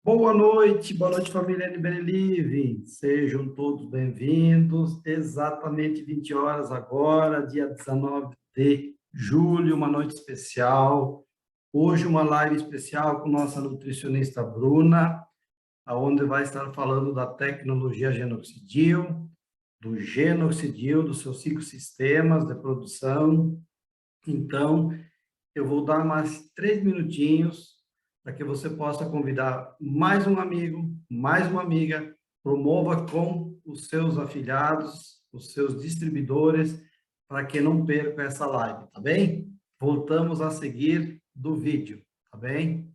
Boa noite família NBN Livre, sejam todos bem-vindos, exatamente 20 horas agora, dia 19 de julho, uma noite especial, hoje uma live especial com nossa nutricionista Bruna, onde vai estar falando da tecnologia Genoxidil, do Genoxidil, dos seus 5 sistemas de produção. Então, eu vou dar mais 3 minutinhos para que você possa convidar mais um amigo, mais uma amiga, promova com os seus afiliados, os seus distribuidores, para que não percam essa live, tá bem? Voltamos a seguir do vídeo, tá bem?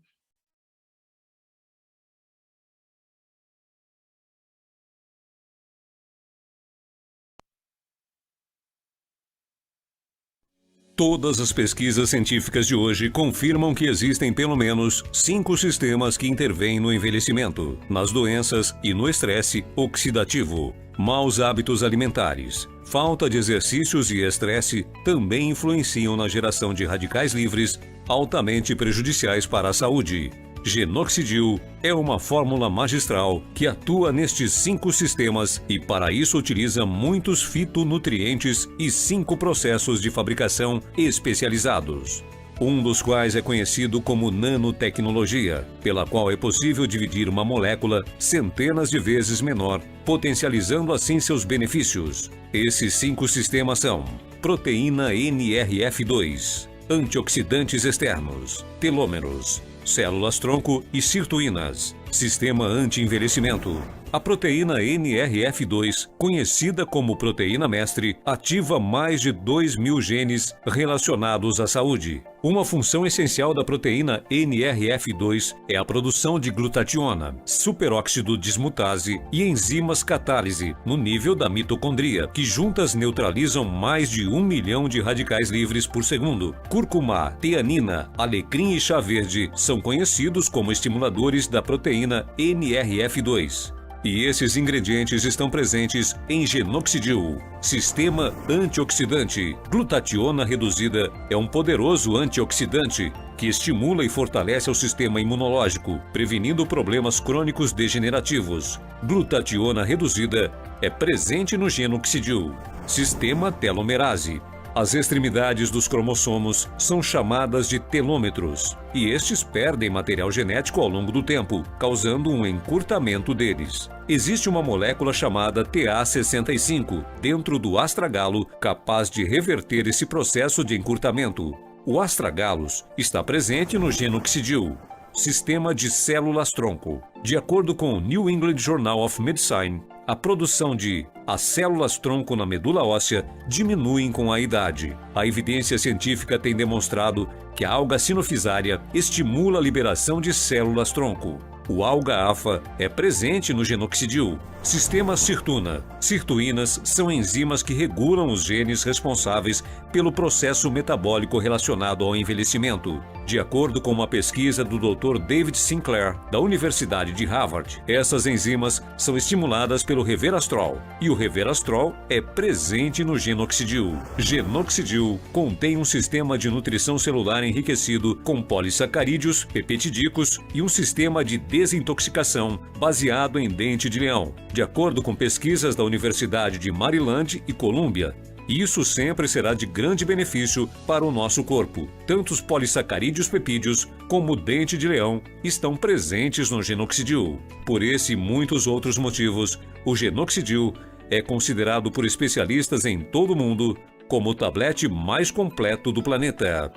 Todas as pesquisas científicas de hoje confirmam que existem pelo menos 5 sistemas que intervêm no envelhecimento, nas doenças e no estresse oxidativo. Maus hábitos alimentares, falta de exercícios e estresse também influenciam na geração de radicais livres altamente prejudiciais para a saúde. Genoxidil é uma fórmula magistral que atua nestes 5 sistemas e para isso utiliza muitos fitonutrientes e 5 processos de fabricação especializados. Um dos quais é conhecido como nanotecnologia, pela qual é possível dividir uma molécula centenas de vezes menor, potencializando assim seus benefícios. Esses 5 sistemas são: proteína NRF2, antioxidantes externos, telômeros, células-tronco e sirtuínas, sistema anti-envelhecimento. A proteína NRF2, conhecida como proteína mestre, ativa mais de 2.000 genes relacionados à saúde. Uma função essencial da proteína NRF2 é a produção de glutationa, superóxido dismutase e enzimas catálise no nível da mitocondria, que juntas neutralizam mais de 1 milhão de radicais livres por segundo. Cúrcuma, teanina, alecrim e chá verde são conhecidos como estimuladores da proteína NRF2. E esses ingredientes estão presentes em Genoxidil, sistema antioxidante. Glutationa reduzida é um poderoso antioxidante que estimula e fortalece o sistema imunológico, prevenindo problemas crônicos degenerativos. Glutationa reduzida é presente no Genoxidil, sistema telomerase. As extremidades dos cromossomos são chamadas de telômetros, e estes perdem material genético ao longo do tempo, causando um encurtamento deles. Existe uma molécula chamada TA65 dentro do astragalo capaz de reverter esse processo de encurtamento. O astragalos está presente no Genoxidil, sistema de células-tronco. De acordo com o New England Journal of Medicine, a produção de as células-tronco na medula óssea diminuem com a idade. A evidência científica tem demonstrado que a alga sinofisária estimula a liberação de células-tronco. O alga-alfa é presente no Genoxidil. Sistema sirtuna. Sirtuínas são enzimas que regulam os genes responsáveis pelo processo metabólico relacionado ao envelhecimento. De acordo com uma pesquisa do Dr. David Sinclair, da Universidade de Harvard, essas enzimas são estimuladas pelo resveratrol, e o resveratrol é presente no Genoxidil. Genoxidil contém um sistema de nutrição celular enriquecido com polissacarídeos, peptidicos e um sistema de desintoxicação baseado em dente de leão, de acordo com pesquisas da Universidade de Maryland e Colômbia. Isso sempre será de grande benefício para o nosso corpo. Tanto os polissacarídeos pepídeos como o dente de leão estão presentes no Genoxidil. Por esse e muitos outros motivos, o Genoxidil é considerado por especialistas em todo o mundo como o tablete mais completo do planeta.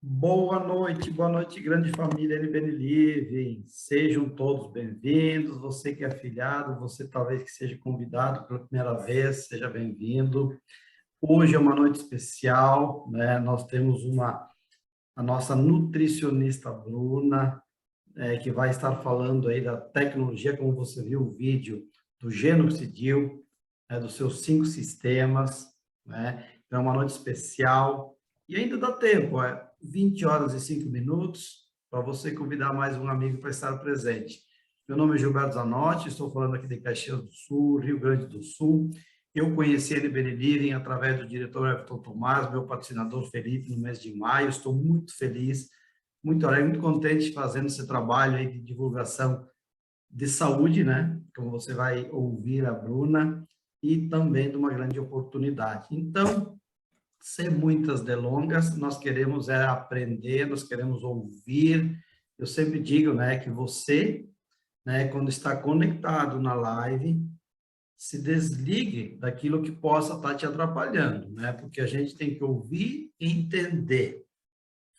Boa noite, grande família NBN Livre. Sejam todos bem-vindos. Você que é afiliado, você talvez que seja convidado pela primeira vez, seja bem-vindo. Hoje é uma noite especial, né? Nós temos a nossa nutricionista Bruna, que vai estar falando aí da tecnologia, como você viu o vídeo do Genoxidil, dos seus 5 sistemas, né? Então, é uma noite especial. E ainda dá tempo, 20 horas e 5 minutos, para você convidar mais um amigo para estar presente. Meu nome é Gilberto Zanotti, estou falando aqui de Caxias do Sul, Rio Grande do Sul. Eu conheci a NBN Living através do diretor Everton Tomás, meu patrocinador Felipe, no mês de maio. Estou muito feliz, muito alegre, muito contente fazendo esse trabalho aí de divulgação de saúde, né? Como você vai ouvir a Bruna, e também de uma grande oportunidade. Então, sem muitas delongas, nós queremos aprender, nós queremos ouvir. Eu sempre digo, né, que você, né, quando está conectado na live, se desligue daquilo que possa estar te atrapalhando, né? Porque a gente tem que ouvir e entender,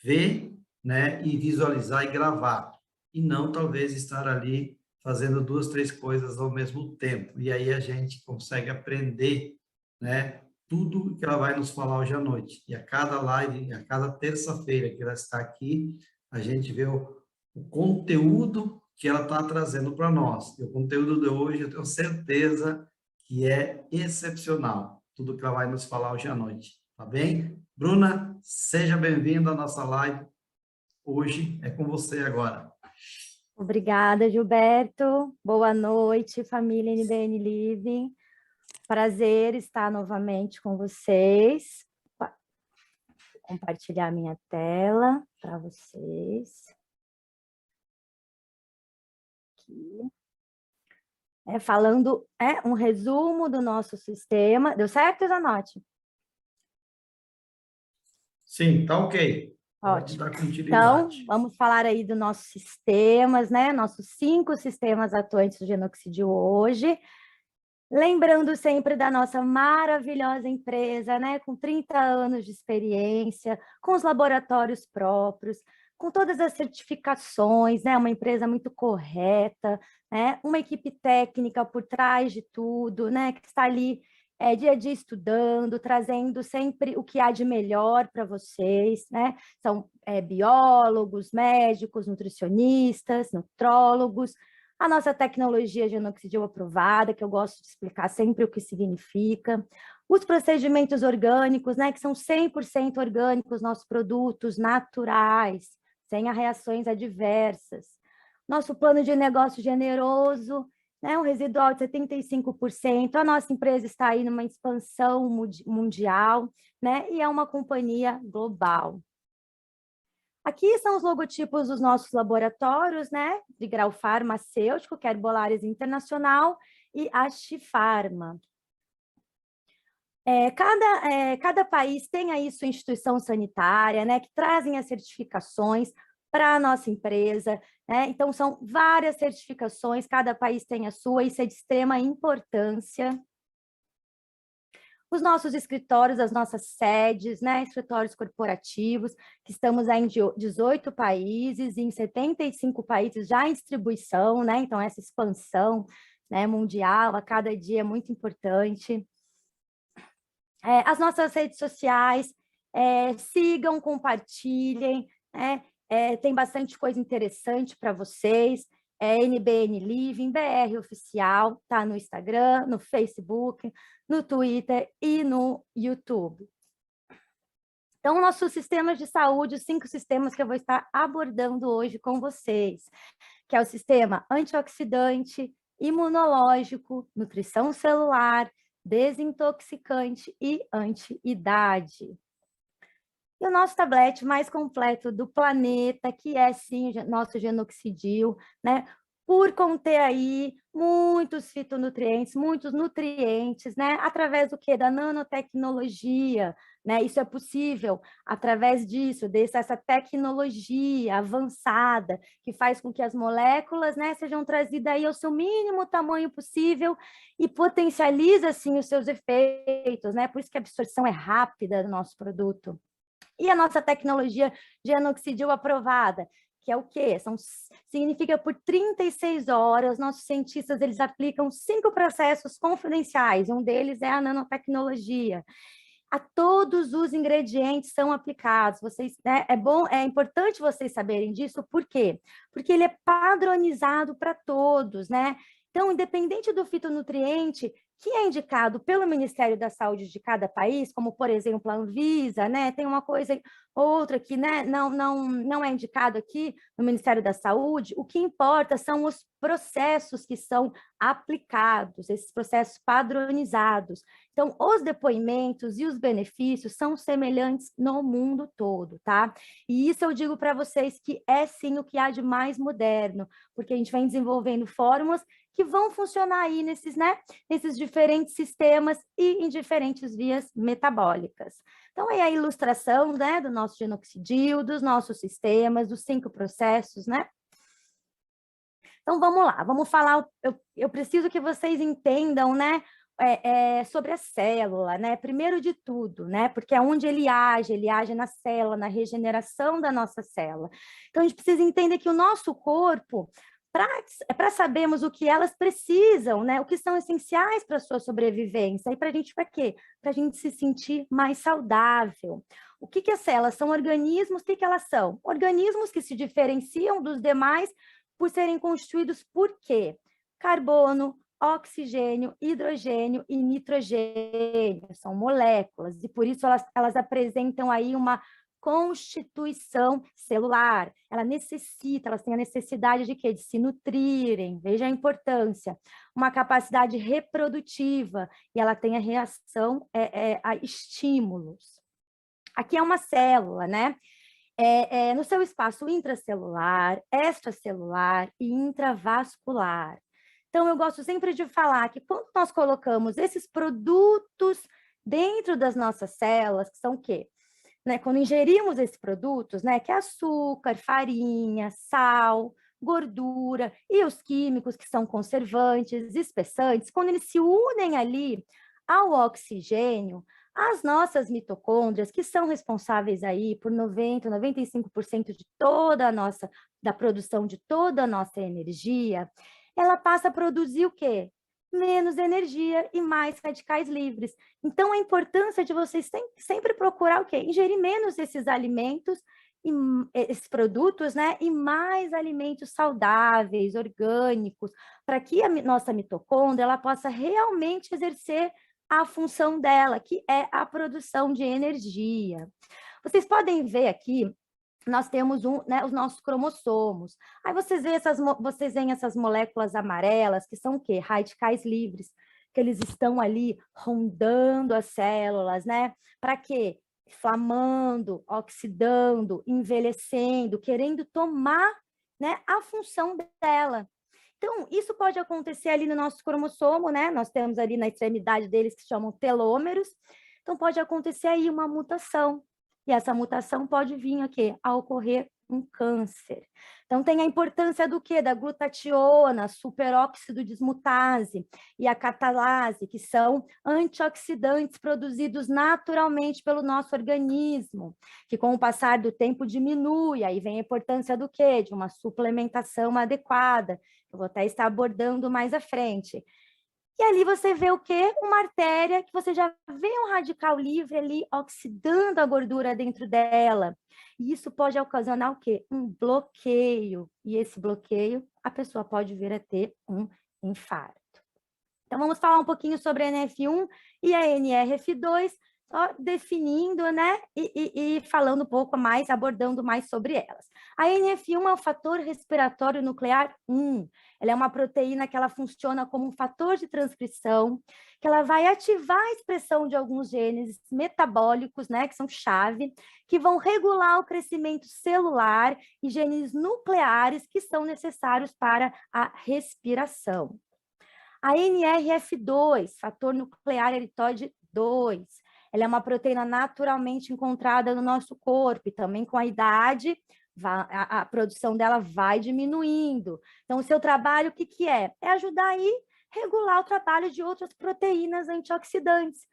ver, né, e visualizar e gravar, e não talvez estar ali fazendo duas, três coisas ao mesmo tempo. E aí a gente consegue aprender, né, tudo que ela vai nos falar hoje à noite. E a cada live, a cada terça-feira que ela está aqui, a gente vê o conteúdo que ela está trazendo para nós. E o conteúdo de hoje, eu tenho certeza que é excepcional, tudo que ela vai nos falar hoje à noite, tá bem? Bruna, seja bem-vinda à nossa live. Hoje é com você agora. Obrigada, Gilberto. Boa noite, família NBN Living. Prazer estar novamente com vocês. Vou compartilhar minha tela para vocês. Aqui. Falando um resumo do nosso sistema. Deu certo, Zanotti? Sim, tá ok. Pode Ótimo. dar continuidade. Então, vamos falar aí dos nossos sistemas, né? Nossos 5 sistemas atuantes do Genoxidil hoje. Lembrando sempre da nossa maravilhosa empresa, né? Com 30 anos de experiência, com os laboratórios próprios, com todas as certificações, né? Uma empresa muito correta, né? Uma equipe técnica por trás de tudo, né? Que está ali dia a dia estudando, trazendo sempre o que há de melhor para vocês, né? São biólogos, médicos, nutricionistas, nutrólogos, a nossa tecnologia Genoxidil aprovada, que eu gosto de explicar sempre o que significa, os procedimentos orgânicos, né, que são 100% orgânicos, nossos produtos naturais, sem reações adversas. Nosso plano de negócio generoso, né, um residual de 75%, a nossa empresa está aí numa expansão mundial, né, e é uma companhia global. Aqui são os logotipos dos nossos laboratórios, né, de grau farmacêutico, que é a Herbolares Internacional e a Chifarma. Cada país tem aí sua instituição sanitária, né, que trazem as certificações para a nossa empresa, né? Então, são várias certificações, cada país tem a sua, isso é de extrema importância. Os nossos escritórios, as nossas sedes, né, escritórios corporativos, que estamos aí em 18 países, e em 75 países já em distribuição, né, então essa expansão, né, mundial, a cada dia é muito importante. As nossas redes sociais, sigam, compartilhem, né, tem bastante coisa interessante para vocês, NBN Living, BR Oficial, tá no Instagram, no Facebook, no Twitter e no YouTube. Então, nossos sistemas de saúde, os 5 sistemas que eu vou estar abordando hoje com vocês, que é o sistema antioxidante, imunológico, nutrição celular, desintoxicante e anti-idade. E o nosso tablete mais completo do planeta, que é, sim, o nosso Genoxidil, né? Por conter aí muitos fitonutrientes, muitos nutrientes, né? Através do quê? Da nanotecnologia, né? Isso é possível através disso, dessa tecnologia avançada, que faz com que as moléculas, né, sejam trazidas aí ao seu mínimo tamanho possível e potencializa, assim, os seus efeitos, né? Por isso que a absorção é rápida do nosso produto. E a nossa tecnologia Genoxidil aprovada, que é o quê? Significa por 36 horas, nossos cientistas eles aplicam 5 processos confidenciais, um deles é a nanotecnologia. A todos os ingredientes são aplicados. Vocês, né, é importante vocês saberem disso, por quê? Porque ele é padronizado para todos, né? Então, independente do fitonutriente que é indicado pelo Ministério da Saúde de cada país, como, por exemplo, a Anvisa, né? Tem uma coisa, outra que, né, não é indicado aqui no Ministério da Saúde. O que importa são os processos que são aplicados, esses processos padronizados. Então, os depoimentos e os benefícios são semelhantes no mundo todo, tá? E isso eu digo para vocês que é sim o que há de mais moderno, porque a gente vem desenvolvendo fórmulas que vão funcionar aí nesses, né, nesses diferentes sistemas e em diferentes vias metabólicas. Então, é a ilustração, né, do nosso genoxidil, dos nossos sistemas, dos 5 processos, né? Então, vamos lá, vamos falar, eu preciso que vocês entendam, né, sobre a célula, né, primeiro de tudo, né, porque é onde ele age na célula, na regeneração da nossa célula. Então, a gente precisa entender que o nosso corpo, para sabermos o que elas precisam, né, o que são essenciais para a sua sobrevivência, e para a gente, para quê? Para a gente se sentir mais saudável. O que as células são? Organismos, o que elas são? Organismos que se diferenciam dos demais por serem constituídos por quê? Carbono, oxigênio, hidrogênio e nitrogênio, são moléculas, e por isso elas apresentam aí uma constituição celular. Elas têm a necessidade de quê? De se nutrirem, veja a importância. Uma capacidade reprodutiva, e ela tem a reação a estímulos. Aqui é uma célula, né? No seu espaço intracelular, extracelular e intravascular. Então, eu gosto sempre de falar que quando nós colocamos esses produtos dentro das nossas células, que são o quê? Né, quando ingerimos esses produtos, né, que é açúcar, farinha, sal, gordura e os químicos que são conservantes, espessantes, quando eles se unem ali ao oxigênio, as nossas mitocôndrias, que são responsáveis aí por 90, 95% de toda a nossa, da produção de toda a nossa energia, ela passa a produzir o quê? Menos energia e mais radicais livres. Então, a importância de vocês sempre procurar o quê? Ingerir menos esses alimentos, e esses produtos, né? E mais alimentos saudáveis, orgânicos, para que a nossa mitocôndria ela possa realmente exercer a função dela, que é a produção de energia. Vocês podem ver aqui, nós temos né, os nossos cromossomos. Aí vocês veem essas moléculas amarelas, que são o quê? Radicais livres, que eles estão ali rondando as células, né? Para quê? Inflamando, oxidando, envelhecendo, querendo tomar, né, a função dela. Então, isso pode acontecer ali no nosso cromossomo, né? Nós temos ali na extremidade deles que se chamam telômeros. Então, pode acontecer aí uma mutação. E essa mutação pode vir aqui a ocorrer um câncer. Então, tem a importância do quê? Da glutationa, superóxido dismutase e a catalase, que são antioxidantes produzidos naturalmente pelo nosso organismo, que com o passar do tempo diminui. Aí vem a importância do quê? De uma suplementação adequada. Eu vou até estar abordando mais à frente. E ali você vê o quê? Uma artéria que você já vê um radical livre ali oxidando a gordura dentro dela. E isso pode ocasionar o quê? Um bloqueio. E esse bloqueio, a pessoa pode vir a ter um infarto. Então, vamos falar um pouquinho sobre a NF1 e a NRF2, só definindo, né, e falando um pouco mais, abordando mais sobre elas. A NF1 é o fator respiratório nuclear 1. Ela é uma proteína que ela funciona como um fator de transcrição, que ela vai ativar a expressão de alguns genes metabólicos, né, que são chave, que vão regular o crescimento celular e genes nucleares que são necessários para a respiração. A NRF2, fator nuclear eritóide 2, ela é uma proteína naturalmente encontrada no nosso corpo e também com a idade a produção dela vai diminuindo. Então, o seu trabalho, o que é? É ajudar aí a regular o trabalho de outras proteínas antioxidantes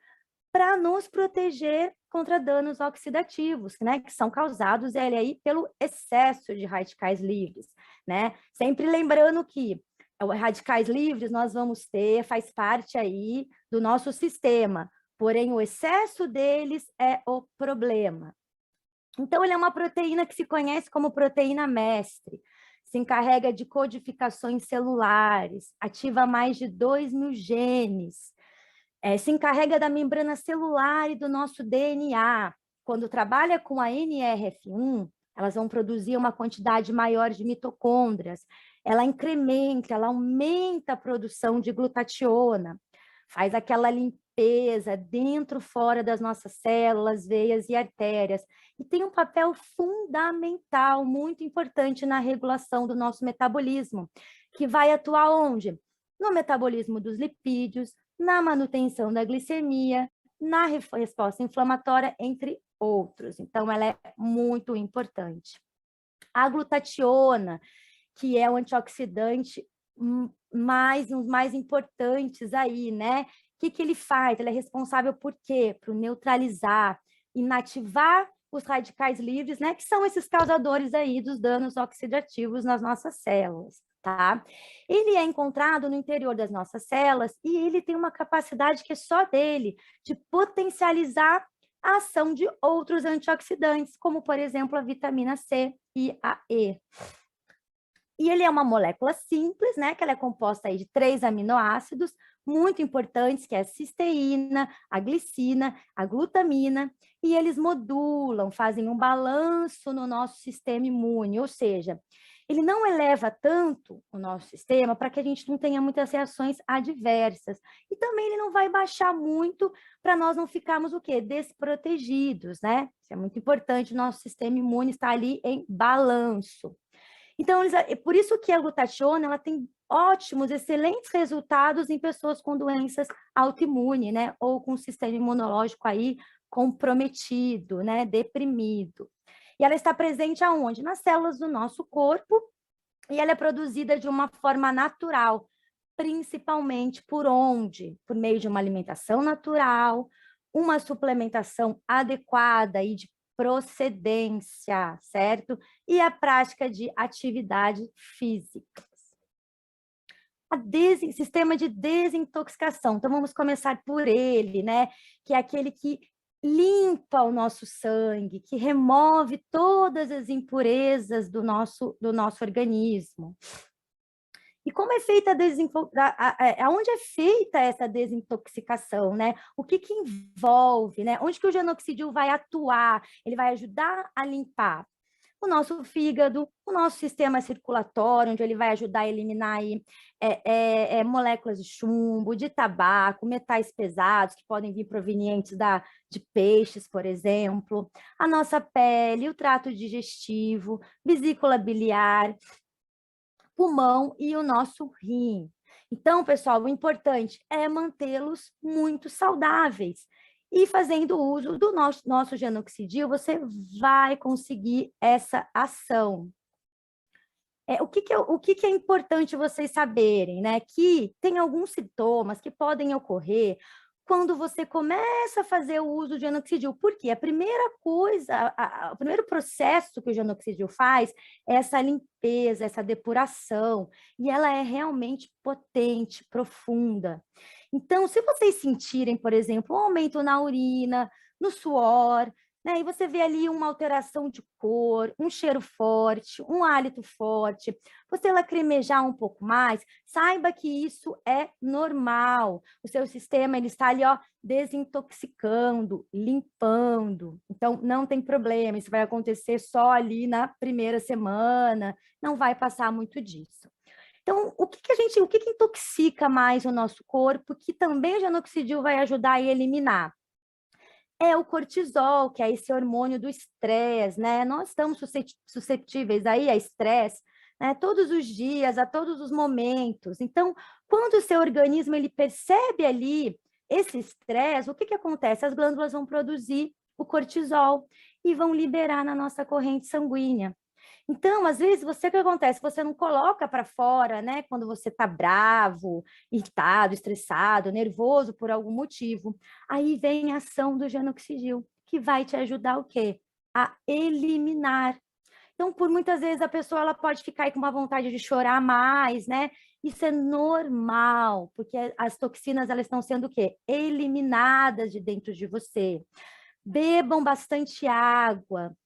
para nos proteger contra danos oxidativos, né, que são causados aí pelo excesso de radicais livres, né? Sempre lembrando que radicais livres nós vamos ter, faz parte aí do nosso sistema, porém o excesso deles é o problema. Então, ele é uma proteína que se conhece como proteína mestre, se encarrega de codificações celulares, ativa mais de 2.000 genes, Se encarrega da membrana celular e do nosso DNA. Quando trabalha com a NRF1, elas vão produzir uma quantidade maior de mitocôndrias, ela incrementa, ela aumenta a produção de glutationa, faz aquela limpeza dentro, fora das nossas células, veias e artérias, e tem um papel fundamental, muito importante na regulação do nosso metabolismo, que vai atuar onde? No metabolismo dos lipídios, na manutenção da glicemia, na resposta inflamatória, entre outros. Então, ela é muito importante. A glutationa, que é o antioxidante um dos mais importantes aí, né? O que ele faz? Ele é responsável por quê? Por neutralizar, inativar os radicais livres, né? Que são esses causadores aí dos danos oxidativos nas nossas células, tá? Ele é encontrado no interior das nossas células e ele tem uma capacidade que é só dele, de potencializar a ação de outros antioxidantes, como, por exemplo, a vitamina C e a E. E ele é uma molécula simples, né, que ela é composta aí de 3 aminoácidos muito importantes, que é a cisteína, a glicina, a glutamina, e eles modulam, fazem um balanço no nosso sistema imune, ou seja, ele não eleva tanto o nosso sistema para que a gente não tenha muitas reações adversas. E também ele não vai baixar muito para nós não ficarmos o quê? Desprotegidos, né? Isso é muito importante, o nosso sistema imune está ali em balanço. Então, por isso que a glutationa, ela tem ótimos, excelentes resultados em pessoas com doenças autoimunes, né? Ou com o sistema imunológico aí comprometido, né? Deprimido. E ela está presente aonde? Nas células do nosso corpo, e ela é produzida de uma forma natural, principalmente por onde? Por meio de uma alimentação natural, uma suplementação adequada e de procedência, certo? E a prática de atividade física. Sistema de desintoxicação. Então, vamos começar por ele, né? Que é aquele que limpa o nosso sangue, que remove todas as impurezas do nosso organismo. E como é feita aonde é feita essa desintoxicação, né? O que envolve, né? Onde que o genoxidil vai atuar? Ele vai ajudar a limpar o nosso fígado, o nosso sistema circulatório, onde ele vai ajudar a eliminar aí, moléculas de chumbo, de tabaco, metais pesados que podem vir provenientes de peixes, por exemplo, a nossa pele, o trato digestivo, vesícula biliar, pulmão e o nosso rim. Então, pessoal, o importante é mantê-los muito saudáveis. E fazendo uso do nosso genoxidil, você vai conseguir essa ação. O que é importante vocês saberem, né? Que tem alguns sintomas que podem ocorrer quando você começa a fazer o uso de genoxidil. Por quê? A primeira coisa, o primeiro processo que o genoxidil faz é essa limpeza, essa depuração, e ela é realmente potente, profunda. Então, se vocês sentirem, por exemplo, um aumento na urina, no suor, né, e você vê ali uma alteração de cor, um cheiro forte, um hálito forte, você lacrimejar um pouco mais, saiba que isso é normal. O seu sistema ele está ali, ó, desintoxicando, limpando. Então, não tem problema, isso vai acontecer só ali na primeira semana, não vai passar muito disso. Então, o que intoxica mais o nosso corpo, que também o genoxidil vai ajudar a eliminar? É o cortisol, que é esse hormônio do estresse, né? Nós estamos suscetíveis aí a estresse, né? Todos os dias, a todos os momentos. Então, quando o seu organismo ele percebe ali esse estresse, o que acontece? As glândulas vão produzir o cortisol e vão liberar na nossa corrente sanguínea. Então, às vezes, o que acontece? Você não coloca para fora, né? Quando você está bravo, irritado, estressado, nervoso por algum motivo. Aí vem a ação do genoxidil, que vai te ajudar o quê? A eliminar. Então, por muitas vezes, a pessoa ela pode ficar aí com uma vontade de chorar mais, né? Isso é normal, porque as toxinas elas estão sendo o quê? Eliminadas de dentro de você. Bebam bastante água.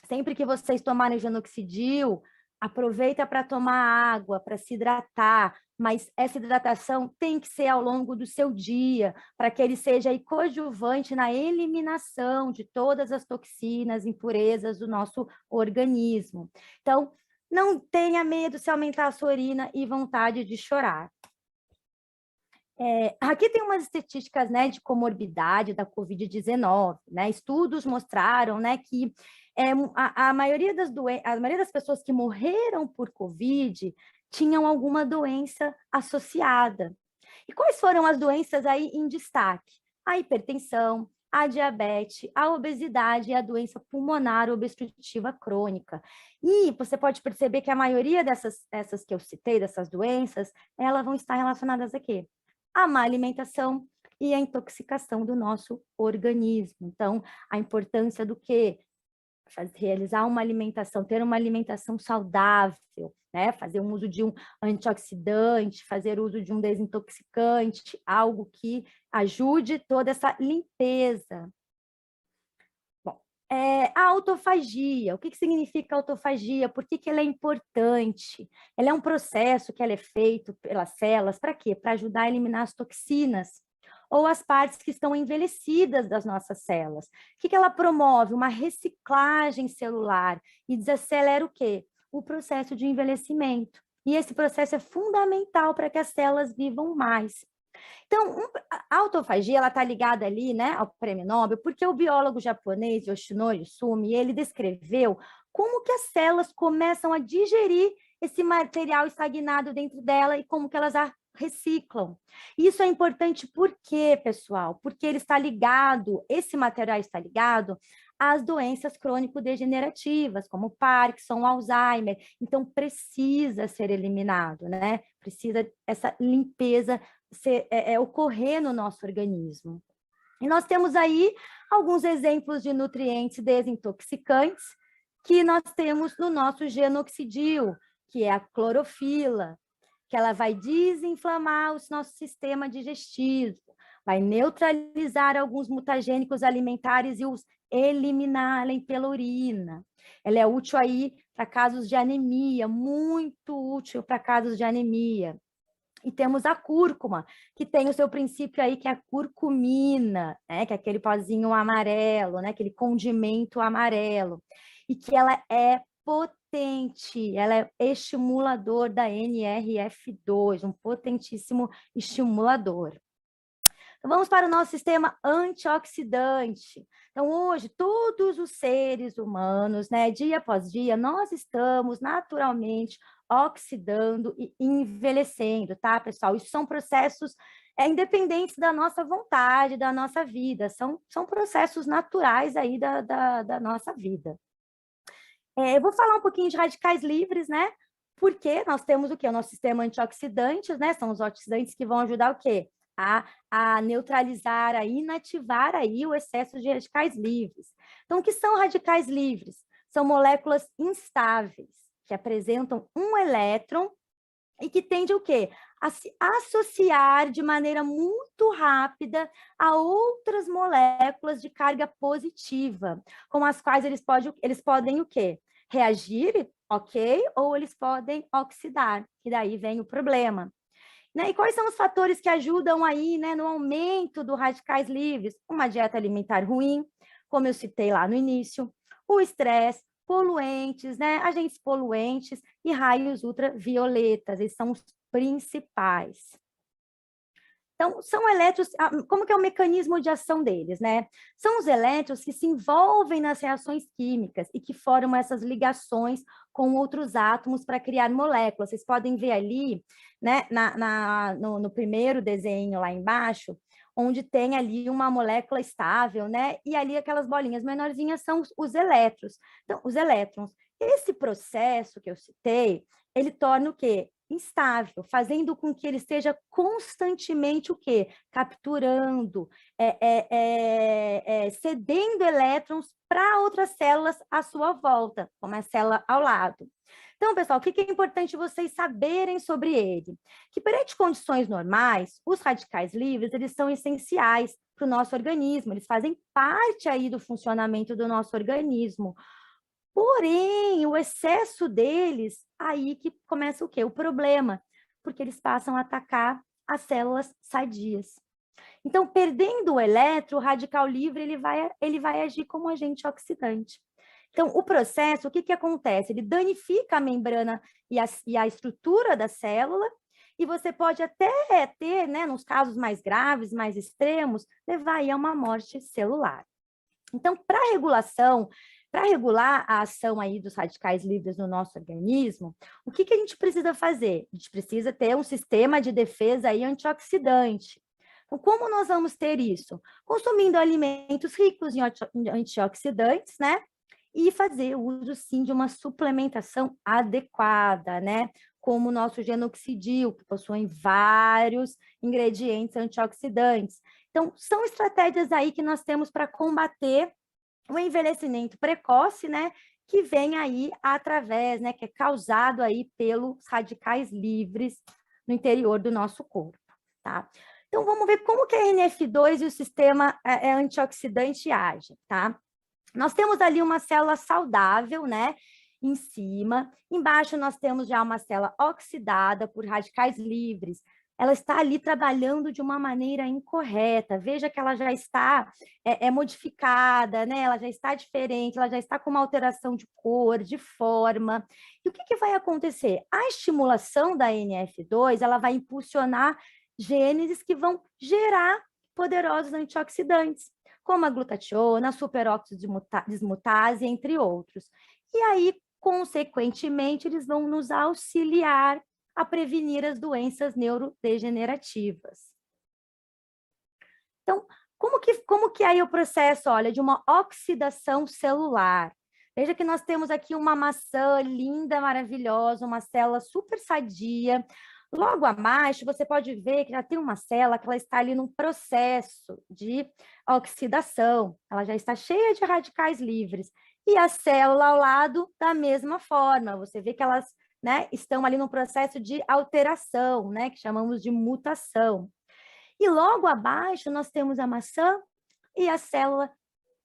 Sempre que vocês tomarem genoxidil, aproveita para tomar água, para se hidratar, mas essa hidratação tem que ser ao longo do seu dia, para que ele seja aí coadjuvante na eliminação de todas as toxinas, impurezas do nosso organismo. Então, não tenha medo se aumentar a sua urina e vontade de chorar. Aqui tem umas estatísticas, né, de comorbidade da Covid-19, né? Estudos mostraram, né, que a maioria das pessoas que morreram por Covid tinham alguma doença associada. E quais foram as doenças aí em destaque? A hipertensão, a diabetes, a obesidade e a doença pulmonar obstrutiva crônica. E você pode perceber que a maioria dessas que eu citei, dessas doenças, elas vão estar relacionadas a quê? A má alimentação e a intoxicação do nosso organismo. Então, a importância do quê? Realizar uma alimentação, ter uma alimentação saudável, né? Fazer um uso de um antioxidante, fazer uso de um desintoxicante, algo que ajude toda essa limpeza. Bom, a autofagia, o que significa autofagia? Por que ela é importante? Ela é um processo que ela é feito pelas células, para quê? Para ajudar a eliminar as toxinas, ou as partes que estão envelhecidas das nossas células. O que ela promove? Uma reciclagem celular e desacelera o quê? O processo de envelhecimento. E esse processo é fundamental para que as células vivam mais. Então, a autofagia está ligada ali, né, ao prêmio Nobel, porque o biólogo japonês Yoshinori Sumi, ele descreveu como que as células começam a digerir esse material estagnado dentro dela e como que elas reciclam. Isso é importante por quê, pessoal? Porque ele está ligado, esse material está ligado às doenças crônico-degenerativas, como Parkinson, Alzheimer. Então, precisa ser eliminado, né? Precisa essa limpeza ocorrer no nosso organismo. E nós temos aí alguns exemplos de nutrientes desintoxicantes que nós temos no nosso genoxidil, que é a clorofila, que ela vai desinflamar o nosso sistema digestivo, vai neutralizar alguns mutagênicos alimentares e os eliminarem pela urina. Ela é útil aí para casos de anemia, muito útil para casos de anemia. E temos a cúrcuma, que tem o seu princípio aí, que é a curcumina, né? Que é aquele pozinho amarelo, né? Aquele condimento amarelo, e que ela é potente, ela é estimulador da NRF2, um potentíssimo estimulador. Então, vamos para o nosso sistema antioxidante. Então, hoje, todos os seres humanos, né, dia após dia, nós estamos naturalmente oxidando e envelhecendo, tá, pessoal? Isso são processos independentes da nossa vontade, da nossa vida, são processos naturais aí da nossa vida. Eu vou falar um pouquinho de radicais livres, né? Porque nós temos o quê? O nosso sistema antioxidantes, né? São os oxidantes que vão ajudar o quê? A neutralizar, a inativar aí o excesso de radicais livres. Então, o que são radicais livres? São moléculas instáveis, que apresentam um elétron e que tende o quê? A se associar de maneira muito rápida a outras moléculas de carga positiva, com as quais eles podem o quê? Reagir, ok? Ou eles podem oxidar, e daí vem o problema. Né? E quais são os fatores que ajudam aí, né, no aumento dos radicais livres? Uma dieta alimentar ruim, como eu citei lá no início, o estresse, poluentes, né, agentes poluentes e raios ultravioletas, eles são os principais. Então, são elétrons, como que é o mecanismo de ação deles, né? São os elétrons que se envolvem nas reações químicas e que formam essas ligações com outros átomos para criar moléculas. Vocês podem ver ali, né, no primeiro desenho lá embaixo, onde tem ali uma molécula estável, né? E ali aquelas bolinhas menorzinhas são os elétrons. Então, os elétrons. Esse processo que eu citei, ele torna o quê? Instável, fazendo com que ele esteja constantemente o quê? Capturando, cedendo elétrons para outras células à sua volta, como a célula ao lado. Então, pessoal, o que é importante vocês saberem sobre ele? Que perante condições normais, os radicais livres, eles são essenciais para o nosso organismo, eles fazem parte aí do funcionamento do nosso organismo. Porém, o excesso deles, aí que começa o quê? O problema. porque eles passam a atacar as células sadias. Então, perdendo o elétron, o radical livre ele vai agir como agente oxidante. Então, o processo, o que acontece? Ele danifica a membrana e a estrutura da célula, e você pode até ter, né, nos casos mais graves, mais extremos, levar aí a uma morte celular. Então, para regular a ação aí dos radicais livres no nosso organismo, o que a gente precisa fazer? A gente precisa ter um sistema de defesa aí antioxidante. Então, como nós vamos ter isso? Consumindo alimentos ricos em antioxidantes, né? E fazer uso, sim, de uma suplementação adequada, né? Como o nosso genoxidil, que possui vários ingredientes antioxidantes. Então, são estratégias aí que nós temos para combater o envelhecimento precoce, né? Que vem aí através, né? Que é causado aí pelos radicais livres no interior do nosso corpo, tá? Então, vamos ver como que a NF2 e o sistema antioxidante agem, tá? Nós temos ali uma célula saudável, né? Em cima. Embaixo nós temos já uma célula oxidada por radicais livres. Ela está ali trabalhando de uma maneira incorreta. Veja que ela já está modificada, né? Ela já está diferente, ela já está com uma alteração de cor, de forma. E o que vai acontecer? A estimulação da NF2, ela vai impulsionar gêneses que vão gerar poderosos antioxidantes, como a glutationa, a superóxido dismutase, entre outros. E aí, consequentemente, eles vão nos auxiliar a prevenir as doenças neurodegenerativas. Então, como que é aí o processo, olha, de uma oxidação celular? Veja que nós temos aqui uma maçã linda, maravilhosa, uma célula super sadia. Logo abaixo, você pode ver que já tem uma célula que ela está ali num processo de oxidação. Ela já está cheia de radicais livres. E a célula ao lado, da mesma forma. Você vê que elas, né, estão ali num processo de alteração, né, que chamamos de mutação. E logo abaixo, nós temos a maçã e a célula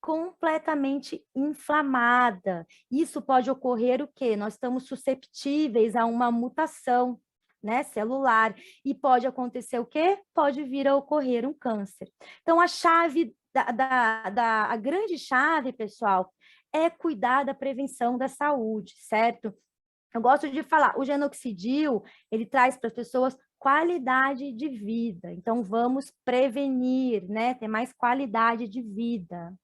completamente inflamada. Isso pode ocorrer o quê? Nós estamos susceptíveis a uma mutação, né, celular. E pode acontecer o quê? Pode vir a ocorrer um câncer. Então, a chave, a grande chave, pessoal, é cuidar da prevenção da saúde, certo? Eu gosto de falar, o genoxidil, ele traz para as pessoas qualidade de vida. Então, vamos prevenir, né, ter mais qualidade de vida.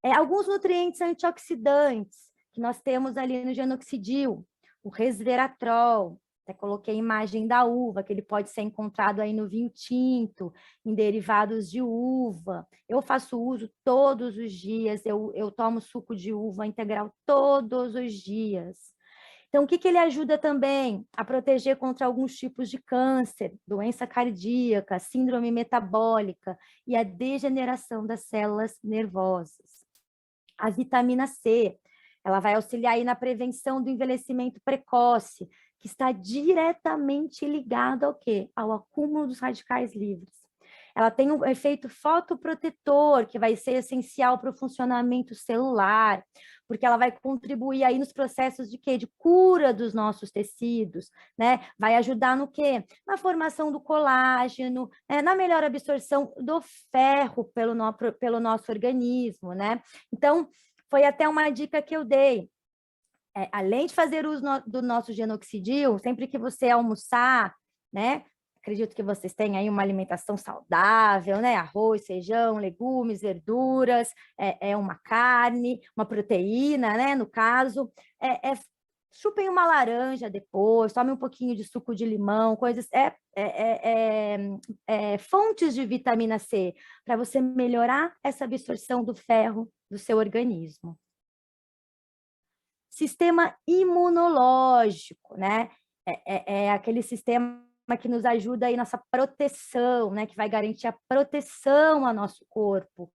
Alguns nutrientes antioxidantes que nós temos ali no genoxidil, o resveratrol, até coloquei a imagem da uva, que ele pode ser encontrado aí no vinho tinto, em derivados de uva. Eu faço uso todos os dias, eu tomo suco de uva integral todos os dias. Então, o que ele ajuda também? A proteger contra alguns tipos de câncer, doença cardíaca, síndrome metabólica e a degeneração das células nervosas. A vitamina C, ela vai auxiliar aí na prevenção do envelhecimento precoce, que está diretamente ligado ao quê? Ao acúmulo dos radicais livres. Ela tem um efeito fotoprotetor, que vai ser essencial para o funcionamento celular, porque ela vai contribuir aí nos processos de quê? De cura dos nossos tecidos, né? Vai ajudar no quê? Na formação do colágeno, na melhor absorção do ferro pelo nosso organismo, né? Então, foi até uma dica que eu dei. Além de fazer uso do nosso genoxidil, sempre que você almoçar, né? Acredito que vocês têm aí uma alimentação saudável, né? Arroz, feijão, legumes, verduras, uma carne, uma proteína, né? No caso, chupem uma laranja depois, tomem um pouquinho de suco de limão, coisas, fontes de vitamina C, para você melhorar essa absorção do ferro do seu organismo. Sistema imunológico, né? É aquele sistema que nos ajuda aí nessa proteção, né? Que vai garantir a proteção ao nosso corpo,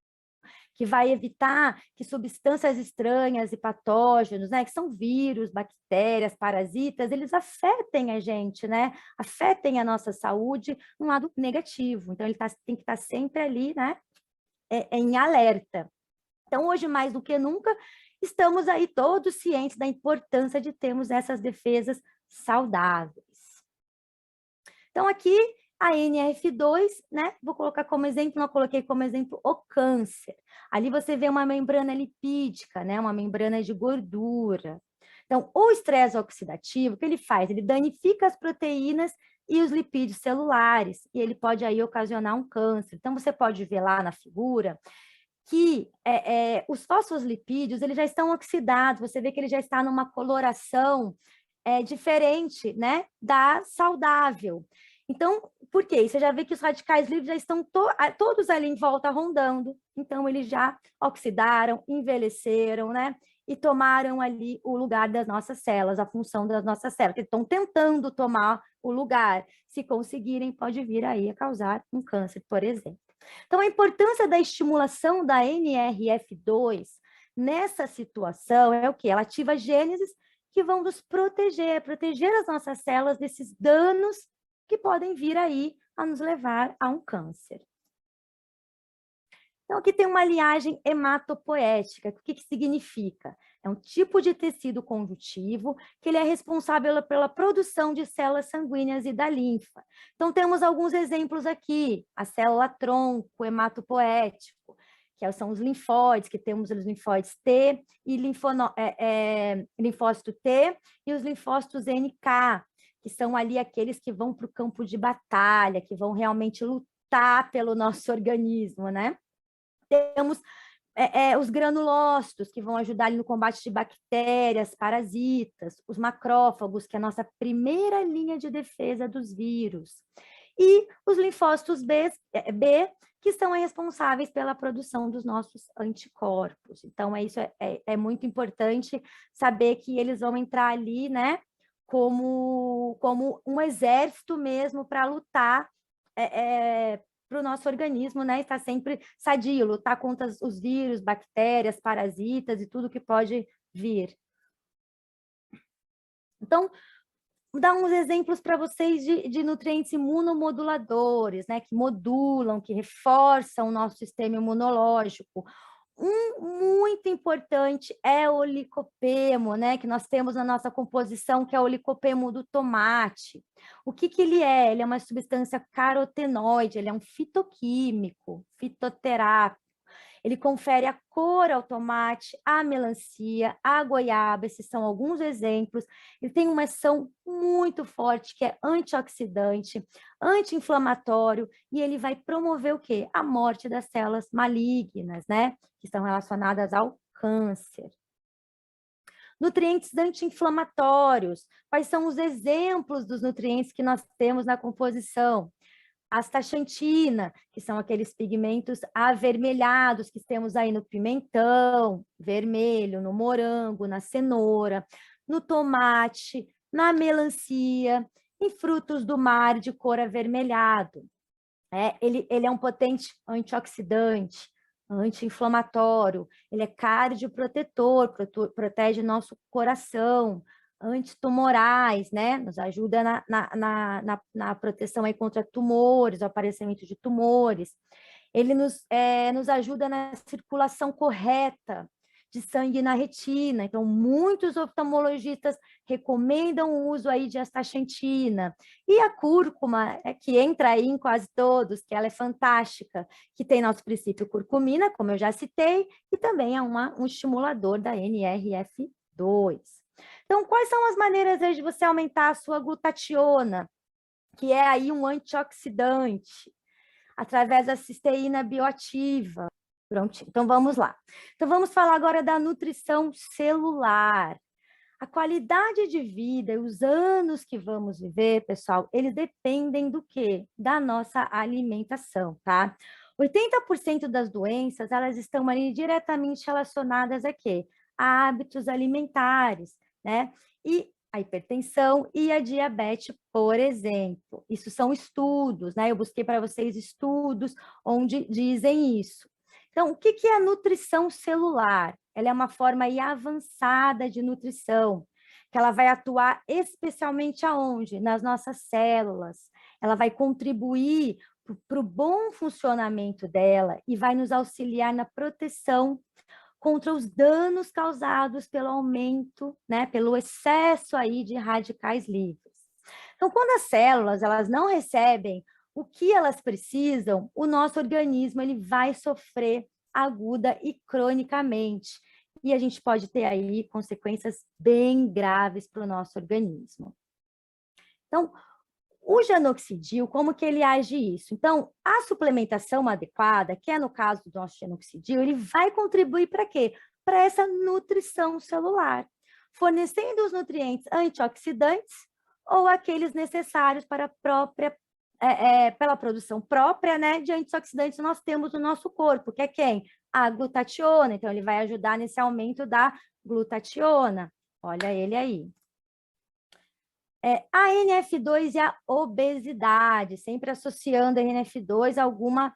que vai evitar que substâncias estranhas e patógenos, né? Que são vírus, bactérias, parasitas, eles afetem a gente, né? Afetem a nossa saúde num lado negativo. Então, ele tem que estar sempre ali, né? Em alerta. Então, hoje, mais do que nunca, estamos aí todos cientes da importância de termos essas defesas saudáveis. Então, aqui, a NRF2, né? Vou colocar como exemplo, não coloquei como exemplo o câncer. Ali você vê uma membrana lipídica, né? Uma membrana de gordura. Então, o estresse oxidativo, o que ele faz? Ele danifica as proteínas e os lipídios celulares, e ele pode aí ocasionar um câncer. Então, você pode ver lá na figura que os fosfolipídios eles já estão oxidados, você vê que ele já está numa coloração diferente, né, da saudável. Então, por quê? Você já vê que os radicais livres já estão todos ali em volta rondando, então eles já oxidaram, envelheceram, né, e tomaram ali o lugar das nossas células, a função das nossas células, que estão tentando tomar o lugar. Se conseguirem, pode vir aí a causar um câncer, por exemplo. Então, a importância da estimulação da NRF2 nessa situação é o quê? Ela ativa gêneses que vão nos proteger as nossas células desses danos que podem vir aí a nos levar a um câncer. Então, aqui tem uma linhagem hematopoética. O que significa? É um tipo de tecido conjuntivo que ele é responsável pela produção de células sanguíneas e da linfa. Então, temos alguns exemplos aqui. A célula-tronco hematopoético, que são os linfóides, que temos os linfóides T e linfócito T e os linfócitos NK, que são ali aqueles que vão para o campo de batalha, que vão realmente lutar pelo nosso organismo, né? Temos os granulócitos, que vão ajudar ali no combate de bactérias, parasitas, os macrófagos, que é a nossa primeira linha de defesa dos vírus, e os linfócitos B, que são responsáveis pela produção dos nossos anticorpos. Então, isso é muito importante saber que eles vão entrar ali, né, como um exército mesmo para lutar para o nosso organismo, né, estar sempre sadio, lutar contra os vírus, bactérias, parasitas e tudo que pode vir. Então, vou dar uns exemplos para vocês de nutrientes imunomoduladores, né, que modulam, que reforçam o nosso sistema imunológico. Um muito importante é o licopeno, né, que nós temos na nossa composição, que é o licopeno do tomate. O que ele é? Ele é uma substância carotenoide, ele é um fitoquímico, fitoterápico. Ele confere a cor ao tomate, à melancia, à goiaba, esses são alguns exemplos. Ele tem uma ação muito forte, que é antioxidante, anti-inflamatório, e ele vai promover o quê? A morte das células malignas, né? Que estão relacionadas ao câncer. Nutrientes anti-inflamatórios. Quais são os exemplos dos nutrientes que nós temos na composição? Astaxantina, que são aqueles pigmentos avermelhados que temos aí no pimentão, vermelho, no morango, na cenoura, no tomate, na melancia, em frutos do mar de cor avermelhado. Ele é um potente antioxidante, anti-inflamatório, ele é cardioprotetor, protege nosso coração, antitumorais, né? Nos ajuda na proteção aí contra tumores, o aparecimento de tumores. Ele nos ajuda na circulação correta de sangue na retina. Então, muitos oftalmologistas recomendam o uso aí de astaxantina. E a cúrcuma, que entra aí em quase todos, que ela é fantástica, que tem nosso princípio curcumina, como eu já citei, e também é um estimulador da NRF2. Então, quais são as maneiras de você aumentar a sua glutationa, que é aí um antioxidante, através da cisteína bioativa? Pronto, então vamos lá. Então, vamos falar agora da nutrição celular. A qualidade de vida e os anos que vamos viver, pessoal, eles dependem do quê? Da nossa alimentação, tá? 80% das doenças, elas estão ali diretamente relacionadas a quê? A hábitos alimentares, né? E a hipertensão e a diabetes, por exemplo. Isso são estudos, né? Eu busquei para vocês estudos onde dizem isso. Então, o que é a nutrição celular? Ela é uma forma aí avançada de nutrição, que ela vai atuar especialmente aonde? Nas nossas células. Ela vai contribuir para o bom funcionamento dela e vai nos auxiliar na proteção contra os danos causados pelo aumento, né, pelo excesso aí de radicais livres. Então, quando as células elas não recebem o que elas precisam, o nosso organismo ele vai sofrer aguda e cronicamente. E a gente pode ter aí consequências bem graves para o nosso organismo. Então, o genoxidil, como que ele age isso? Então, a suplementação adequada, que é no caso do nosso genoxidil, ele vai contribuir para quê? Para essa nutrição celular, fornecendo os nutrientes antioxidantes ou aqueles necessários para a própria, pela produção própria, né, de antioxidantes nós temos no nosso corpo, que é quem? A glutationa, então ele vai ajudar nesse aumento da glutationa. Olha ele aí. A NF2 e a obesidade, sempre associando a NF2 a alguma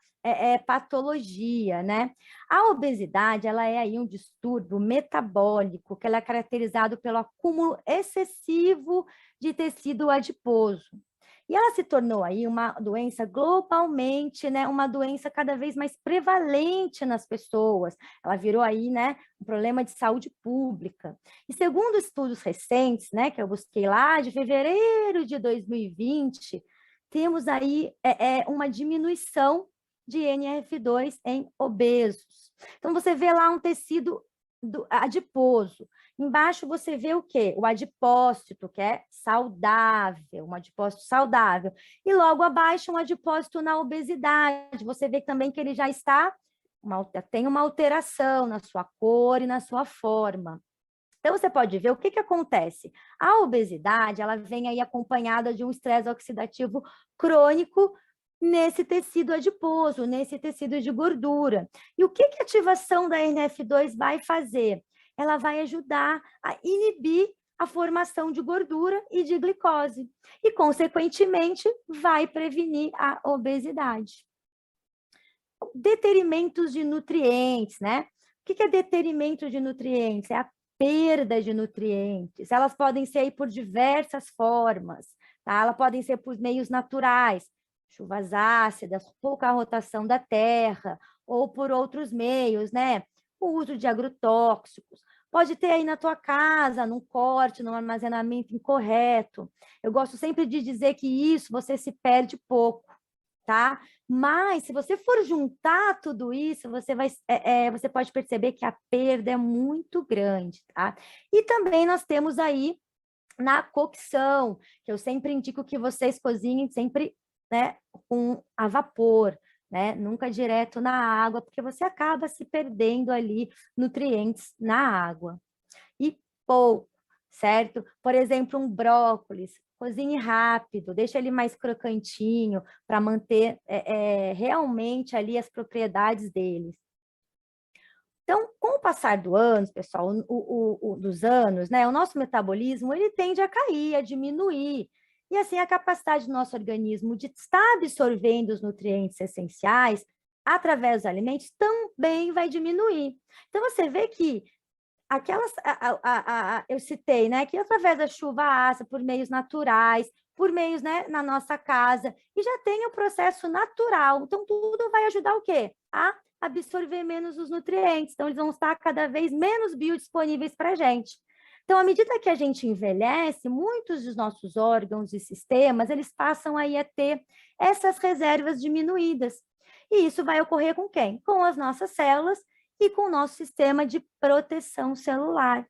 patologia, né? A obesidade, ela é aí um distúrbio metabólico, que ela é caracterizado pelo acúmulo excessivo de tecido adiposo. E ela se tornou aí uma doença globalmente, né, uma doença cada vez mais prevalente nas pessoas. Ela virou aí, né, um problema de saúde pública. E segundo estudos recentes, né, que eu busquei lá de fevereiro de 2020, temos aí uma diminuição de NF2 em obesos. Então, você vê lá um tecido adiposo. Embaixo você vê o quê? O adipócito, que é saudável, um adipócito saudável. E logo abaixo um adipócito na obesidade. Você vê também que ele já tem uma alteração na sua cor e na sua forma. Então, você pode ver o que acontece. A obesidade, ela vem aí acompanhada de um estresse oxidativo crônico nesse tecido adiposo, nesse tecido de gordura. E o que a ativação da NF2 vai fazer? Ela vai ajudar a inibir a formação de gordura e de glicose. E, consequentemente, vai prevenir a obesidade. Deterimentos de nutrientes, né? O que é deterimento de nutrientes? É a perda de nutrientes. Elas podem ser aí por diversas formas, tá? Elas podem ser por meios naturais, chuvas ácidas, pouca rotação da terra, ou por outros meios, né? O uso de agrotóxicos. Pode ter aí na tua casa, num corte, num armazenamento incorreto. Eu gosto sempre de dizer que isso você se perde pouco, tá? Mas se você for juntar tudo isso, você pode perceber que a perda é muito grande, tá? E também nós temos aí na cocção, que eu sempre indico que vocês cozinhem sempre, né, com a vapor, né? Nunca direto na água, porque você acaba se perdendo ali nutrientes na água. E pouco, certo? Por exemplo, um brócolis, cozinhe rápido, deixa ele mais crocantinho para manter realmente ali as propriedades deles. Então, com o passar do ano, pessoal, dos anos, né, o nosso metabolismo ele tende a cair, a diminuir. E assim, a capacidade do nosso organismo de estar absorvendo os nutrientes essenciais através dos alimentos também vai diminuir. Então, você vê que eu citei, né, que através da chuva ácida, por meios naturais, por meios, né, na nossa casa, e já tem o processo natural. Então, tudo vai ajudar o quê? A absorver menos os nutrientes. Então, eles vão estar cada vez menos biodisponíveis para a gente. Então, à medida que a gente envelhece, muitos dos nossos órgãos e sistemas, eles passam aí a ter essas reservas diminuídas. E isso vai ocorrer com quem? Com as nossas células e com o nosso sistema de proteção celular,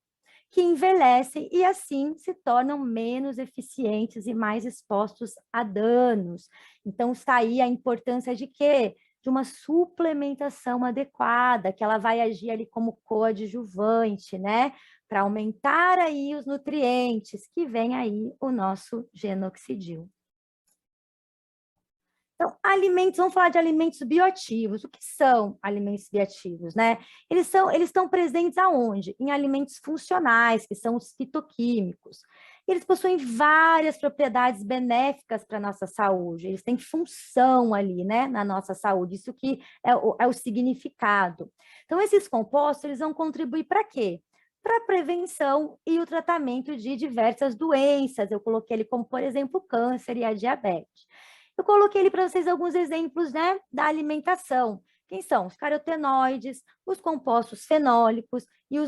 que envelhecem e assim se tornam menos eficientes e mais expostos a danos. Então, está aí a importância de quê? De uma suplementação adequada, que ela vai agir ali como coadjuvante, né? Para aumentar aí os nutrientes, que vem aí o nosso genoxidil. Então, alimentos, vamos falar de alimentos bioativos. O que são alimentos bioativos, né? Eles estão presentes aonde? Em alimentos funcionais, que são os fitoquímicos. Eles possuem várias propriedades benéficas para a nossa saúde. Eles têm função ali, né, na nossa saúde. Isso que é o significado. Então, esses compostos, eles vão contribuir para quê? Para a prevenção e o tratamento de diversas doenças. Eu coloquei ele como, por exemplo, o câncer e a diabetes. Eu coloquei ali para vocês alguns exemplos, né, da alimentação. Quem são? Os carotenoides, os compostos fenólicos e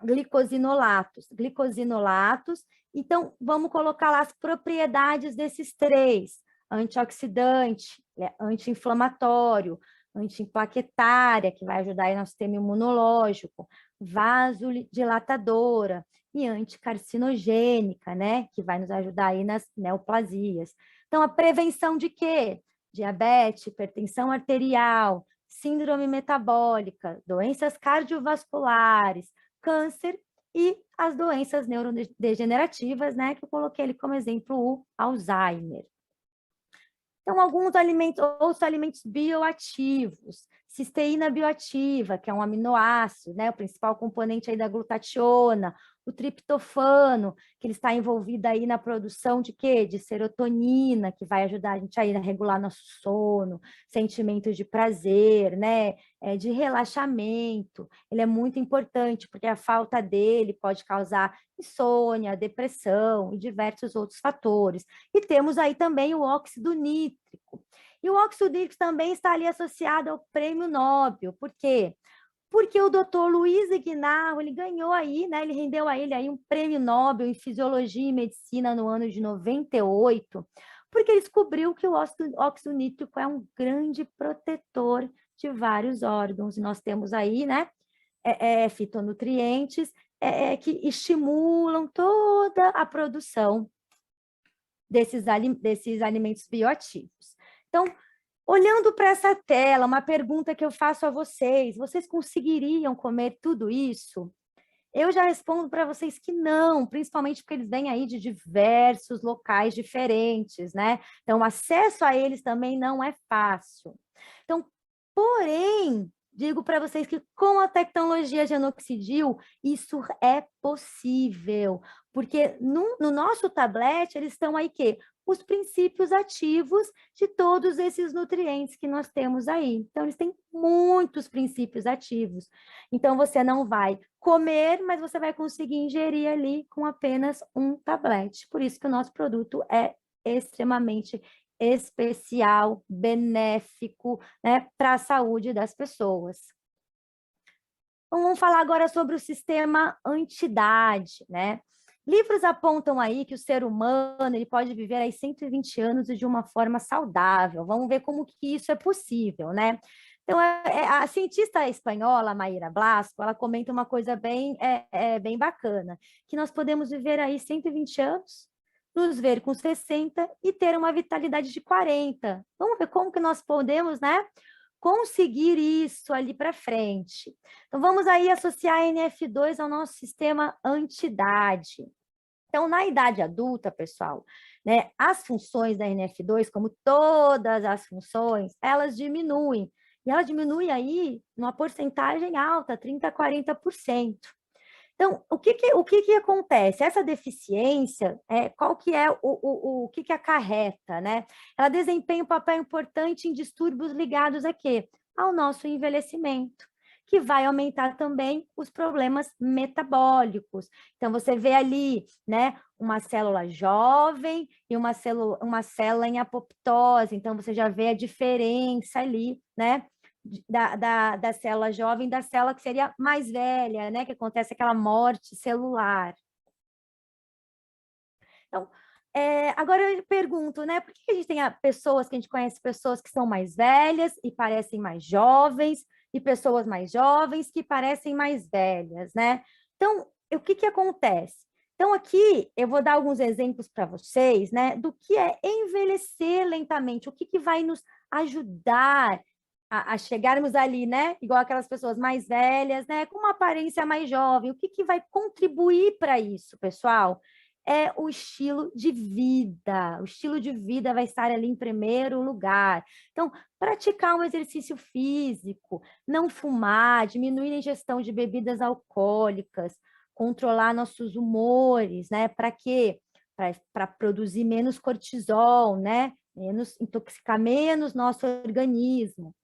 glicosinolatos. Glicosinolatos, então, vamos colocar lá as propriedades desses três: antioxidante, anti-inflamatório, anti-plaquetária, que vai ajudar aí no sistema imunológico, vasodilatadora e anticarcinogênica, né, que vai nos ajudar aí nas neoplasias. Então, a prevenção de quê? Diabetes, hipertensão arterial, síndrome metabólica, doenças cardiovasculares, câncer e as doenças neurodegenerativas, né, que eu coloquei ali como exemplo o Alzheimer. Então, alguns alimentos, outros alimentos bioativos, cisteína bioativa, que é um aminoácido, né, o principal componente aí da glutationa, o triptofano, que ele está envolvido aí na produção de quê? De serotonina, que vai ajudar a gente aí a regular nosso sono, sentimentos de prazer, né, de relaxamento. Ele é muito importante, porque a falta dele pode causar insônia, depressão e diversos outros fatores. E temos aí também o óxido nítrico. E o óxido nítrico também está ali associado ao prêmio Nobel. Por quê? Porque o doutor Luiz Ignarro, ele ganhou aí, né? Ele rendeu a ele aí um prêmio Nobel em Fisiologia e Medicina no ano de 98, porque ele descobriu que o óxido nítrico é um grande protetor de vários órgãos. E nós temos aí, né, fitonutrientes que estimulam toda a produção desses alimentos bioativos. Então, olhando para essa tela, uma pergunta que eu faço a vocês: vocês conseguiriam comer tudo isso? Eu já respondo para vocês que não, principalmente porque eles vêm aí de diversos locais diferentes, né? Então, o acesso a eles também não é fácil. Então, porém, digo para vocês que com a tecnologia Genoxidil, isso é possível, porque no nosso tablet, eles estão aí que os princípios ativos de todos esses nutrientes que nós temos aí. Então, eles têm muitos princípios ativos. Então, você não vai comer, mas você vai conseguir ingerir ali com apenas um tablet. Por isso que o nosso produto é extremamente especial, benéfico, né, para a saúde das pessoas. Então, vamos falar agora sobre o sistema anti-idade, né? Livros apontam aí que o ser humano ele pode viver aí 120 anos de uma forma saudável. Vamos ver como que isso é possível, né? Então, a cientista espanhola, Mayra Blasco, ela comenta uma coisa bem bacana, que nós podemos viver aí 120 anos, nos ver com 60 e ter uma vitalidade de 40. Vamos ver como que nós podemos, né, conseguir isso ali para frente. Então, vamos aí associar a NF2 ao nosso sistema anti-idade. Então, na idade adulta, pessoal, né, as funções da NF2, como todas as funções, elas diminuem. E ela diminui aí numa porcentagem alta, 30% a 40%. Então, o que acontece? Essa deficiência, qual que é o que acarreta, né? Ela desempenha um papel importante em distúrbios ligados a quê? Ao nosso envelhecimento, que vai aumentar também os problemas metabólicos. Então, você vê ali, né, uma célula jovem e uma célula em apoptose. Então, você já vê a diferença ali, né? Da célula jovem, da célula que seria mais velha, né? Que acontece aquela morte celular. Então, agora eu pergunto, né? Por que a gente tem pessoas que a gente conhece, pessoas que são mais velhas e parecem mais jovens, e pessoas mais jovens que parecem mais velhas, né? Então, o que acontece? Então, aqui eu vou dar alguns exemplos para vocês, né? Do que é envelhecer lentamente, o que vai nos ajudar a chegarmos ali, né? Igual aquelas pessoas mais velhas, né? Com uma aparência mais jovem. O que vai contribuir para isso, pessoal? É o estilo de vida. O estilo de vida vai estar ali em primeiro lugar. Então, praticar um exercício físico, não fumar, diminuir a ingestão de bebidas alcoólicas, controlar nossos humores, né? Para quê? Para produzir menos cortisol, né? Intoxicar menos nosso organismo.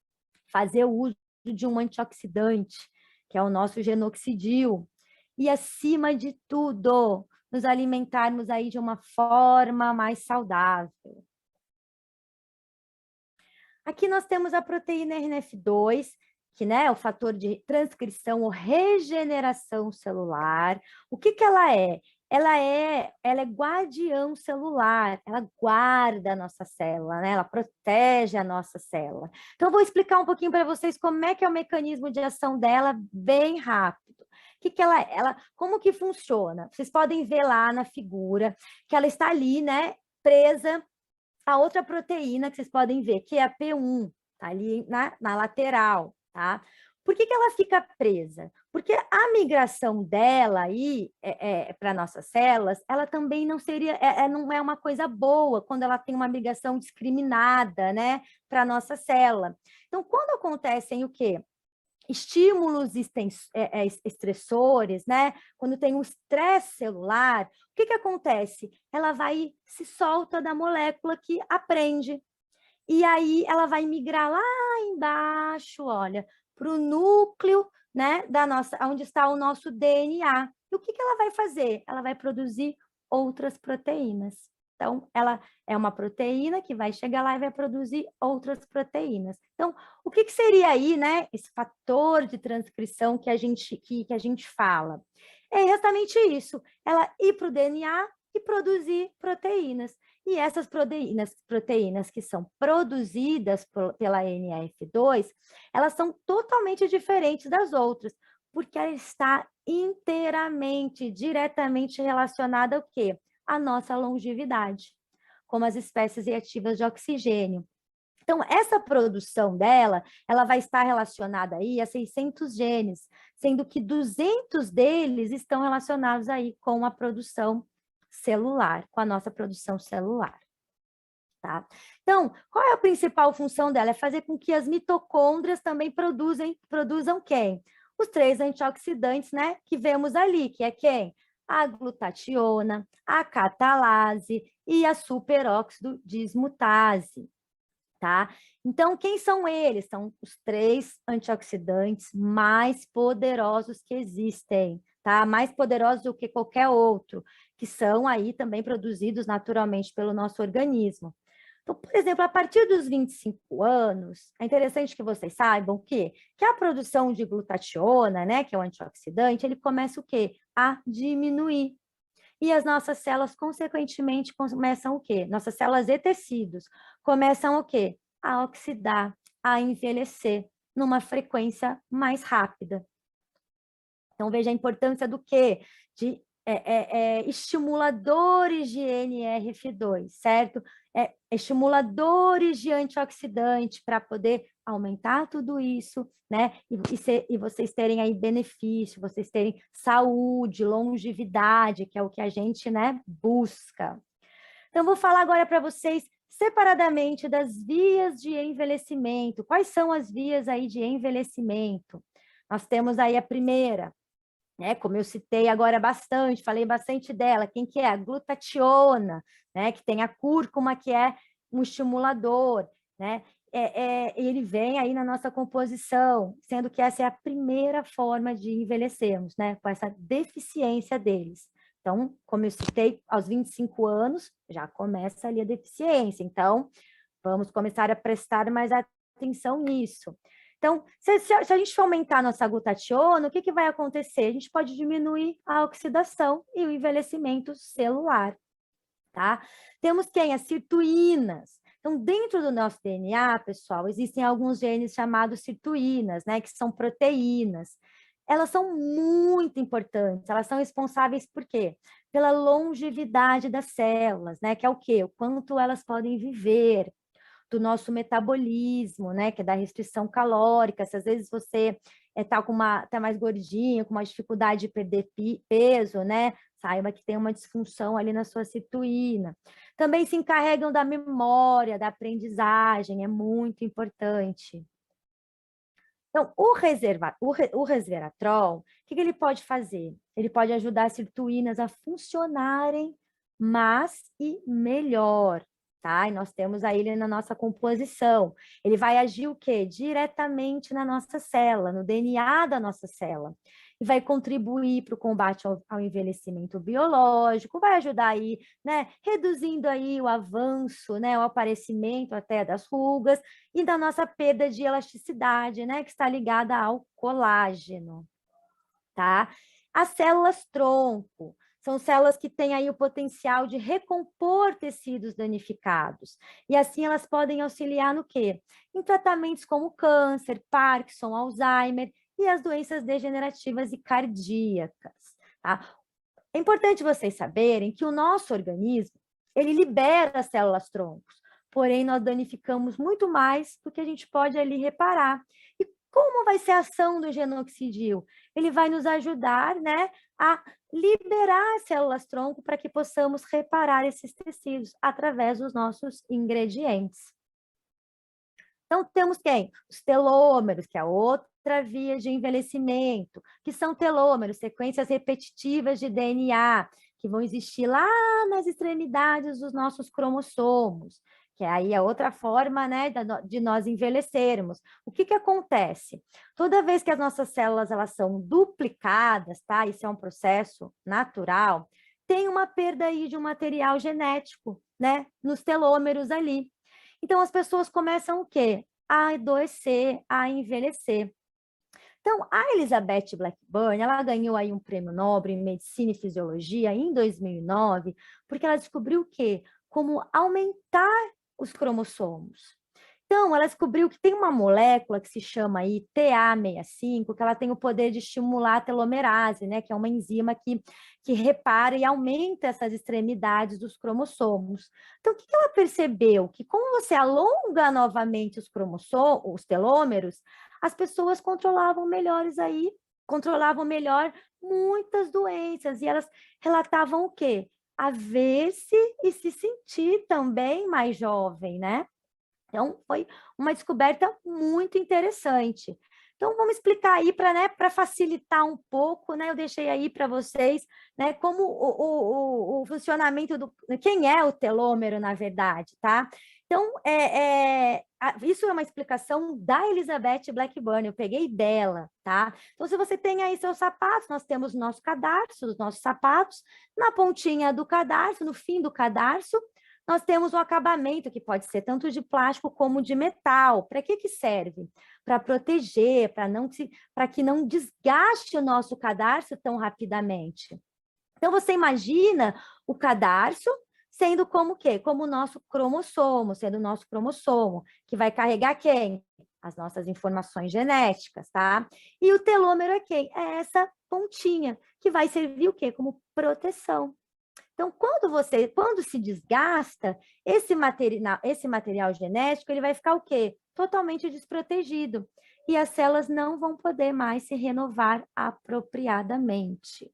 Fazer o uso de um antioxidante, que é o nosso Genoxidil. E, acima de tudo, nos alimentarmos aí de uma forma mais saudável. Aqui nós temos a proteína RNF2, que, né, é o fator de transcrição ou regeneração celular. O que que ela é? Ela é guardião celular, ela guarda a nossa célula, né? Ela protege a nossa célula. Então, eu vou explicar um pouquinho para vocês como é que é o mecanismo de ação dela, bem rápido. O que que como que funciona? Vocês podem ver lá na figura que ela está ali, né, presa a outra proteína que vocês podem ver, que é a P1, tá ali na lateral, tá? Por que que ela fica presa? Porque a migração dela aí para nossas células, ela também não seria, não é uma coisa boa quando ela tem uma migração discriminada, né, para nossa célula. Então, quando acontecem o quê? Estímulos estressores, né? Quando tem um estresse celular, o que que acontece? Ela vai se solta da molécula que aprende. E aí ela vai migrar lá embaixo, olha, para o núcleo, né, onde está o nosso DNA. E o que que ela vai fazer? Ela vai produzir outras proteínas. Então, ela é uma proteína que vai chegar lá e vai produzir outras proteínas. Então, o que que seria aí, né, esse fator de transcrição que a gente fala? É exatamente isso, ela ir para o DNA e produzir proteínas. E essas proteínas que são produzidas pela NF2, elas são totalmente diferentes das outras, porque ela está inteiramente, diretamente relacionada ao quê? A nossa longevidade, como as espécies reativas de oxigênio. Então, essa produção dela, ela vai estar relacionada aí a 600 genes, sendo que 200 deles estão relacionados aí com a produção celular, com a nossa produção celular. Tá? Então, qual é a principal função dela? É fazer com que as mitocôndrias também produzam quem? Os 3 antioxidantes, né, que vemos ali, que é quem? A glutationa, a catalase e a superóxido dismutase, tá? Então, quem são eles? São os 3 antioxidantes mais poderosos que existem, tá? Mais poderosos do que qualquer outro, que são aí também produzidos naturalmente pelo nosso organismo. Então, por exemplo, a partir dos 25 anos, é interessante que vocês saibam que a produção de glutationa, né, que é o antioxidante, ele começa o quê? A diminuir. E as nossas células, consequentemente, começam o quê? Nossas células e tecidos começam o quê? A oxidar, a envelhecer numa frequência mais rápida. Então, veja a importância do quê? De estimuladores de NRF2, certo? Estimuladores de antioxidante para poder aumentar tudo isso, né? E vocês terem aí benefício, vocês terem saúde, longevidade, que é o que a gente, né, busca. Então, vou falar agora para vocês separadamente das vias de envelhecimento. Quais são as vias aí de envelhecimento? Nós temos aí a primeira, né, como eu citei agora bastante, falei bastante dela, quem que é? A glutationa, né, que tem a cúrcuma, que é um estimulador, né, ele vem aí na nossa composição, sendo que essa é a primeira forma de envelhecermos, né, com essa deficiência deles. Então, como eu citei, aos 25 anos, já começa ali a deficiência, então, vamos começar a prestar mais atenção nisso. Então, se a gente for aumentar a nossa glutationa, o que vai acontecer? A gente pode diminuir a oxidação e o envelhecimento celular, tá? Temos quem? As sirtuínas. Então, dentro do nosso DNA, pessoal, existem alguns genes chamados sirtuínas, né, que são proteínas. Elas são muito importantes, elas são responsáveis por quê? Pela longevidade das células, né, que é o quê? O quanto elas podem viver, do nosso metabolismo, né, que é da restrição calórica. Se às vezes você tá mais gordinho, com uma dificuldade de perder peso, né, saiba que tem uma disfunção ali na sua sirtuína. Também se encarregam da memória, da aprendizagem, é muito importante. Então, o resveratrol, o que ele pode fazer? Ele pode ajudar as sirtuínas a funcionarem mais e melhor, tá? E nós temos aí ele na nossa composição. Ele vai agir o quê? Diretamente na nossa célula, no DNA da nossa célula. e vai contribuir para o combate ao envelhecimento biológico, vai ajudar aí, né, reduzindo aí o avanço, né, o aparecimento até das rugas e da nossa perda de elasticidade, né, que está ligada ao colágeno, tá? As células tronco são células que têm aí o potencial de recompor tecidos danificados. E assim elas podem auxiliar no quê? Em tratamentos como câncer, Parkinson, Alzheimer e as doenças degenerativas e cardíacas, tá? É importante vocês saberem que o nosso organismo, ele libera as células troncos, porém nós danificamos muito mais do que a gente pode ali reparar. E como vai ser a ação do genoxidil? Ele vai nos ajudar, né, a liberar as células tronco para que possamos reparar esses tecidos através dos nossos ingredientes. Então, temos quem? Os telômeros, que é outra via de envelhecimento, que são telômeros, sequências repetitivas de DNA, que vão existir lá nas extremidades dos nossos cromossomos, que aí é outra forma, né, de nós envelhecermos. O que acontece? Toda vez que as nossas células elas são duplicadas, tá? Isso é um processo natural, tem uma perda aí de um material genético, né, nos telômeros ali. Então, as pessoas começam o quê? A adoecer, a envelhecer. Então, a Elizabeth Blackburn, ela ganhou aí um prêmio Nobel em Medicina e Fisiologia em 2009, porque ela descobriu o quê? Como aumentar os cromossomos. Então, ela descobriu que tem uma molécula que se chama aí TA65, que ela tem o poder de estimular a telomerase, né? Que é uma enzima que repara e aumenta essas extremidades dos cromossomos. Então, o que ela percebeu? Que como você alonga novamente os cromossomos, os telômeros, as pessoas controlavam melhor muitas doenças, e elas relatavam o quê? A ver-se e se sentir também mais jovem, né? Então, foi uma descoberta muito interessante. Então, vamos explicar aí para facilitar um pouco, né? Eu deixei aí para vocês, né, como o funcionamento quem é o telômero, na verdade, tá? Então, isso é uma explicação da Elizabeth Blackburn, eu peguei dela, tá? Então, se você tem aí seus sapatos, nós temos o nosso cadarço, os nossos sapatos, na pontinha do cadarço, no fim do cadarço, nós temos um acabamento que pode ser tanto de plástico como de metal. Para que serve? Para proteger, para que não desgaste o nosso cadarço tão rapidamente. Então, você imagina o cadarço sendo como o quê? Como o nosso cromossomo, sendo o nosso cromossomo, que vai carregar quem? As nossas informações genéticas, tá? E o telômero é quem? É essa pontinha, que vai servir o quê? Como proteção. Então, quando se desgasta, esse material genético, ele vai ficar o quê? Totalmente desprotegido. E as células não vão poder mais se renovar apropriadamente.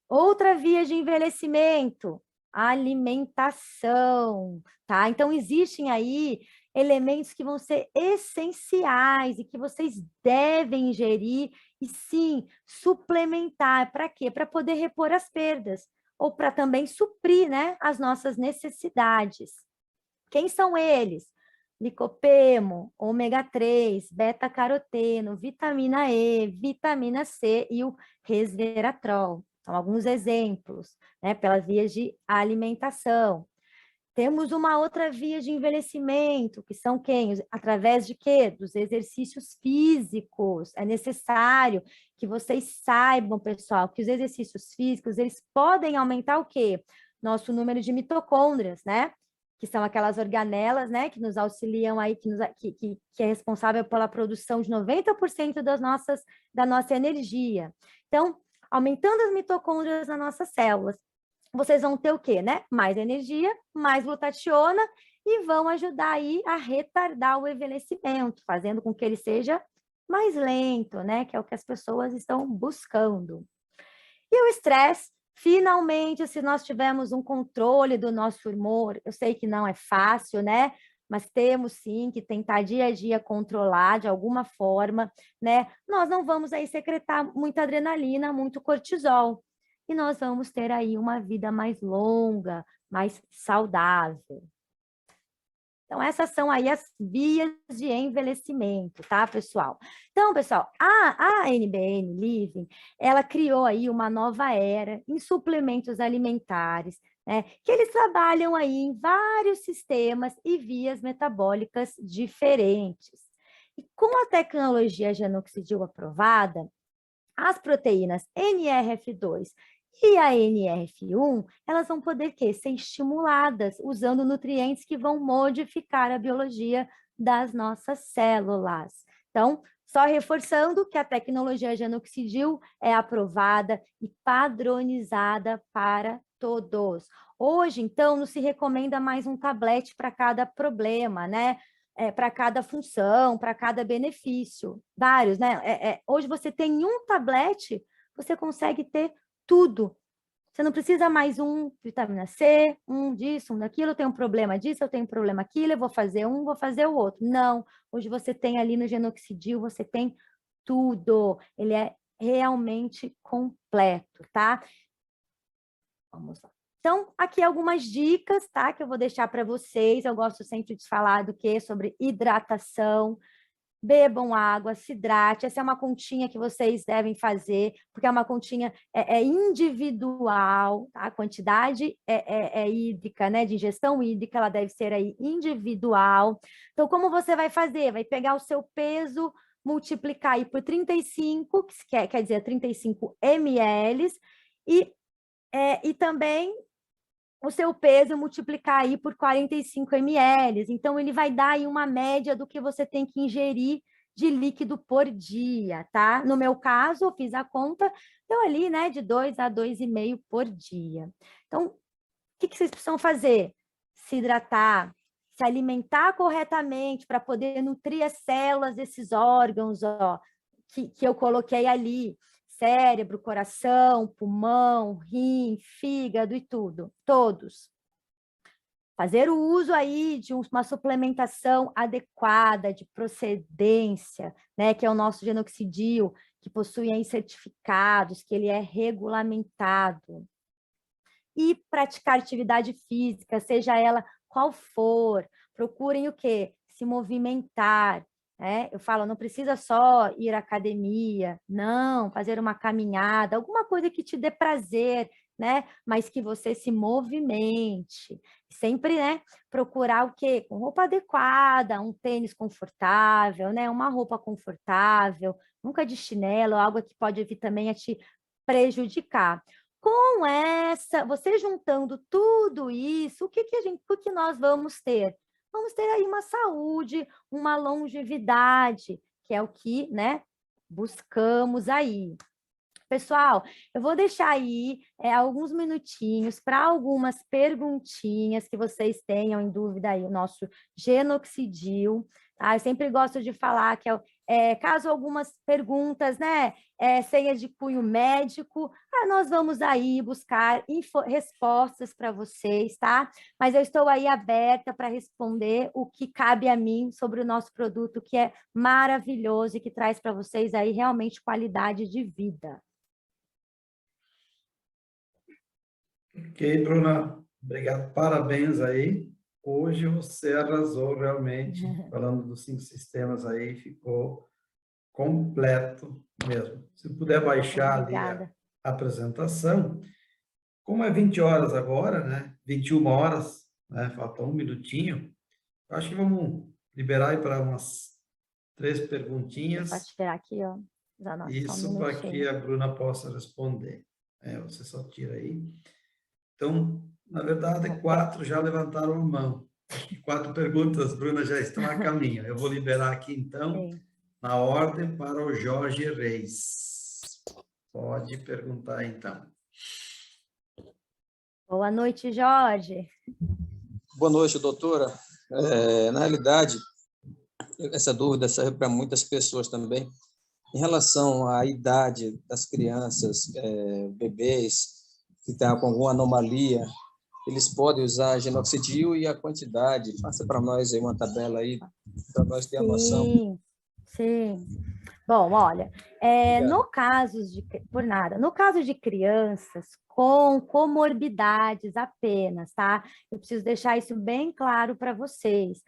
Outra via de envelhecimento, alimentação, tá? Então, existem aí elementos que vão ser essenciais e que vocês devem ingerir e, sim, suplementar. Para quê? Para poder repor as perdas ou para também suprir, né, as nossas necessidades. Quem são eles? Licopeno, ômega 3, beta-caroteno, vitamina E, vitamina C e o resveratrol. São alguns exemplos, né, pelas vias de alimentação. Temos uma outra via de envelhecimento, que são quem? Através de quê? Dos exercícios físicos. É necessário que vocês saibam, pessoal, que os exercícios físicos, eles podem aumentar o quê? Nosso número de mitocôndrias, né? Que são aquelas organelas, né? Que nos auxiliam aí, que é responsável pela produção de 90% da nossa energia. Então, aumentando as mitocôndrias nas nossas células, vocês vão ter o quê, né? Mais energia, mais glutationa e vão ajudar aí a retardar o envelhecimento, fazendo com que ele seja mais lento, né? Que é o que as pessoas estão buscando. E o estresse, finalmente, se nós tivermos um controle do nosso humor, eu sei que não é fácil, né? Mas temos sim que tentar dia a dia controlar de alguma forma, né? Nós não vamos aí secretar muita adrenalina, muito cortisol. E nós vamos ter aí uma vida mais longa, mais saudável. Então, essas são aí as vias de envelhecimento, tá, pessoal? Então, pessoal, a NBN Living, ela criou aí uma nova era em suplementos alimentares, né, que eles trabalham aí em vários sistemas e vias metabólicas diferentes. E com a tecnologia Genoxidil aprovada, as proteínas NRF2 e a NRF1, elas vão poder ser estimuladas usando nutrientes que vão modificar a biologia das nossas células. Então, só reforçando que a tecnologia Genoxidil é aprovada e padronizada para todos. Hoje, então, não se recomenda mais um tablete para cada problema, né? Para cada função, para cada benefício, vários, né? Hoje você tem um tablete, você consegue ter tudo. Você não precisa mais um vitamina C, um disso, um daquilo, eu tenho um problema disso, eu tenho um problema aquilo, eu vou fazer um, vou fazer o outro. Não, hoje você tem ali no Genoxidil, você tem tudo. Ele é realmente completo, tá? Vamos lá. Então, aqui algumas dicas, tá? Que eu vou deixar para vocês. Eu gosto sempre de falar do que? Sobre hidratação. Bebam água, se hidrate. Essa é uma continha que vocês devem fazer, porque é uma continha individual, tá? A quantidade hídrica, né? De ingestão hídrica, ela deve ser aí individual. Então, como você vai fazer? Vai pegar o seu peso, multiplicar aí por 35, que quer dizer 35 ml, e também o seu peso multiplicar aí por 45 ml. Então, ele vai dar aí uma média do que você tem que ingerir de líquido por dia, tá? No meu caso, eu fiz a conta, deu ali, né, de 2 a 2,5 por dia. Então, o que vocês precisam fazer? Se hidratar, se alimentar corretamente para poder nutrir as células desses órgãos, ó, que eu coloquei ali. Cérebro, coração, pulmão, rim, fígado e tudo, todos. Fazer o uso aí de uma suplementação adequada, de procedência, né, que é o nosso Genoxidil, que possui aí certificados, que ele é regulamentado. E praticar atividade física, seja ela qual for, procurem o quê? Se movimentar. Eu falo, não precisa só ir à academia, não, fazer uma caminhada, alguma coisa que te dê prazer, né? Mas que você se movimente. Sempre, né? Procurar o quê? Com roupa adequada, um tênis confortável, né? Uma roupa confortável, nunca de chinelo, algo que pode vir também a te prejudicar. Com você juntando tudo isso, o que nós vamos ter? Vamos ter aí uma saúde, uma longevidade, que é o que, né, buscamos aí. Pessoal, eu vou deixar aí alguns minutinhos para algumas perguntinhas que vocês tenham em dúvida aí, o nosso Genoxidil. Tá? Eu sempre gosto de falar que caso algumas perguntas, né, senhas de cunho médico, nós vamos aí buscar respostas para vocês, tá? Mas eu estou aí aberta para responder o que cabe a mim sobre o nosso produto, que é maravilhoso e que traz para vocês aí realmente qualidade de vida. Ok, Bruna, obrigado, parabéns aí. Hoje você arrasou realmente, falando dos 5 sistemas aí, ficou completo mesmo. Se puder baixar ali a apresentação, como é 20 horas agora, né? 21 horas, né? Falta um minutinho. Eu acho que vamos liberar aí para umas 3 perguntinhas. Pode tirar aqui, ó. Isso, para que a Bruna possa responder. Você só tira aí. Então, na verdade, 4 já levantaram a mão. 4 perguntas, Bruna, já estão a caminho. Eu vou liberar aqui, então, na ordem para o Jorge Reis. Pode perguntar, então. Boa noite, Jorge. Boa noite, doutora. Na realidade, essa dúvida serve para muitas pessoas também. Em relação à idade das crianças, bebês, que estão com alguma anomalia, eles podem usar Genoxidil e a quantidade. Faça para nós aí uma tabela aí, para nós ter a noção. Sim. Bom, olha, no caso de crianças com comorbidades apenas, tá? Eu preciso deixar isso bem claro para vocês.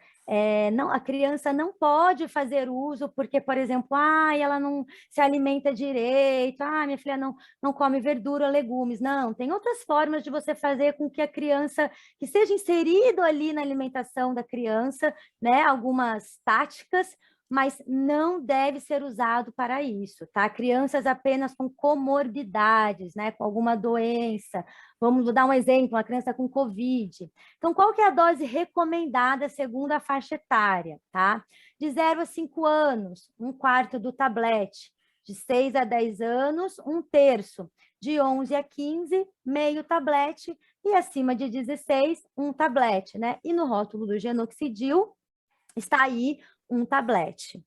Não, a criança não pode fazer uso porque, por exemplo, ela não se alimenta direito, minha filha não come verdura, legumes. Não, tem outras formas de você fazer com que a criança, que seja inserido ali na alimentação da criança, né? Algumas táticas, mas não deve ser usado para isso, tá? Crianças apenas com comorbidades, né? Com alguma doença. Vou dar um exemplo, uma criança com Covid. Então, qual que é a dose recomendada segundo a faixa etária, tá? De 0 a 5 anos, 1/4 do tablete. De 6 a 10 anos, 1/3. De 11 a 15, meio tablete. E acima de 16, 1 tablete, né? E no rótulo do Genoxidil, está aí 1 tablete.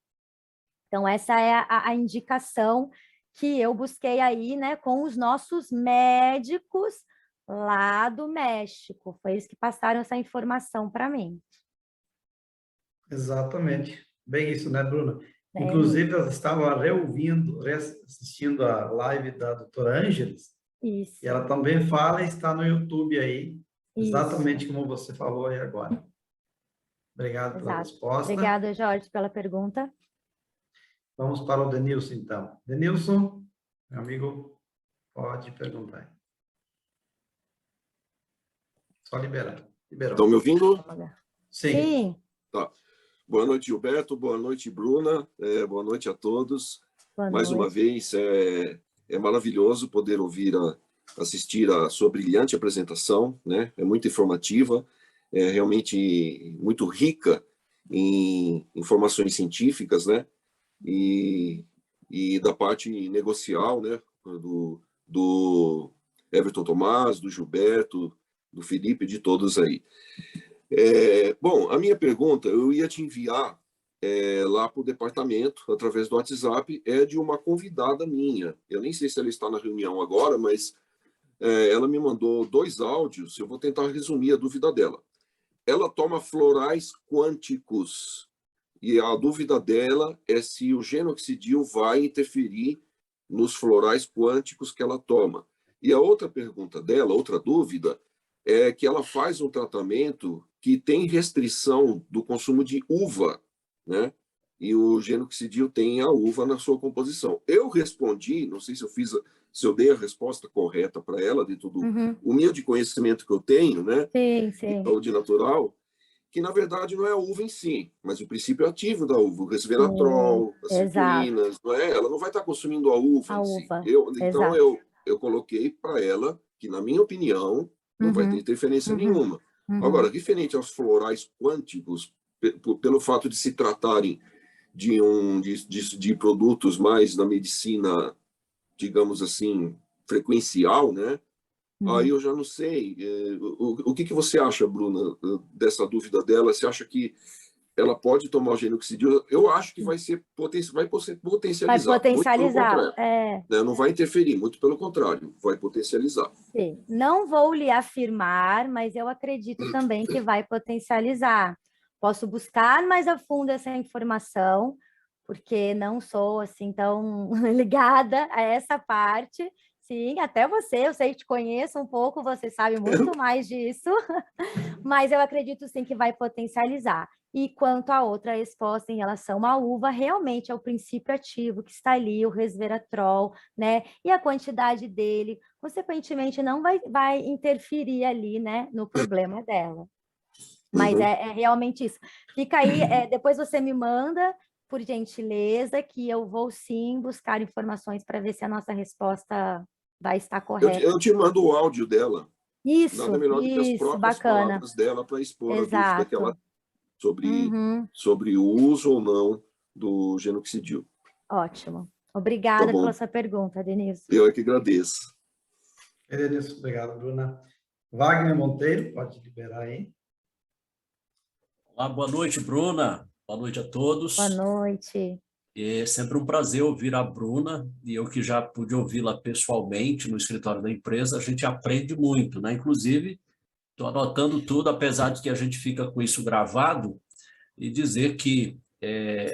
Então, essa é a indicação que eu busquei aí, né, com os nossos médicos lá do México. Foi eles que passaram essa informação para mim. Exatamente. Bem isso, né, Bruna? Bem Inclusive, eu estava assistindo a live da doutora Ângeles, isso. e ela também fala e está no YouTube aí, exatamente Isso. como você falou aí agora. Obrigado pela resposta. Obrigada, Jorge, pela pergunta. Vamos para o Denilson, então. Denilson, meu amigo, pode perguntar. Só liberar. Liberou. Estão me ouvindo? Sim. Sim. Tá. Boa noite, Gilberto. Boa noite, Bruna. Boa noite a todos. Mais uma vez, é maravilhoso poder assistir a sua brilhante apresentação, né? É muito informativa, é realmente muito rica em informações científicas, né? E da parte negocial, né? Do Everton Tomás, do Gilberto, do Felipe, de todos aí. Bom, a minha pergunta, eu ia te enviar lá para o departamento, através do WhatsApp, é de uma convidada minha. Eu nem sei se ela está na reunião agora, mas ela me mandou 2 áudios, eu vou tentar resumir a dúvida dela. Ela toma florais quânticos, e a dúvida dela é se o Genoxidil vai interferir nos florais quânticos que ela toma. E a outra pergunta dela, outra dúvida, é que ela faz um tratamento que tem restrição do consumo de uva, né? E o Genoxidil tem a uva na sua composição. Eu respondi, não sei se eu dei a resposta correta para ela, dentro do humilde conhecimento que eu tenho, né? Sim, sim. De saúde natural, que na verdade não é a uva em si, mas o princípio ativo da uva, o resveratrol, as citrinas, não é? Ela não vai estar consumindo a uva em si. Então eu coloquei para ela que, na minha opinião, não vai ter interferência nenhuma. Agora, referente aos florais quânticos, pelo fato de se tratarem de produtos mais na medicina, digamos assim, frequencial, né? Aí eu já não sei. O que você acha, Bruna, dessa dúvida dela? Você acha que ela pode tomar o Genoxidil? Eu acho que vai potencializar. Vai potencializar, né? Não vai interferir, muito pelo contrário, vai potencializar. Sim. Não vou lhe afirmar, mas eu acredito também que vai potencializar. Posso buscar mais a fundo essa informação, porque não sou assim tão ligada a essa parte. Sim, até você, eu sei que te conheço um pouco, você sabe muito mais disso, mas eu acredito sim que vai potencializar. E quanto à outra resposta em relação à uva, realmente é o princípio ativo que está ali, o resveratrol, né? E a quantidade dele, consequentemente, não vai interferir ali, né, no problema dela. Mas é realmente isso. Fica aí, depois você me manda, por gentileza, que eu vou sim buscar informações para ver se a nossa resposta vai estar correta. Eu te mando o áudio dela. Isso, nada melhor do que as próprias palavras dela para expor a dúvida que ela sobre o uso ou não do Genoxidil. Ótimo. Obrigada pela sua pergunta, Denilson. Eu é que agradeço. Denilson, obrigado, Bruna. Wagner Monteiro, pode liberar aí. Olá, boa noite, Bruna. Boa noite a todos. Boa noite. É sempre um prazer ouvir a Bruna, e eu que já pude ouvi-la pessoalmente no escritório da empresa, a gente aprende muito, né? Inclusive, estou anotando tudo, apesar de que a gente fica com isso gravado, e dizer que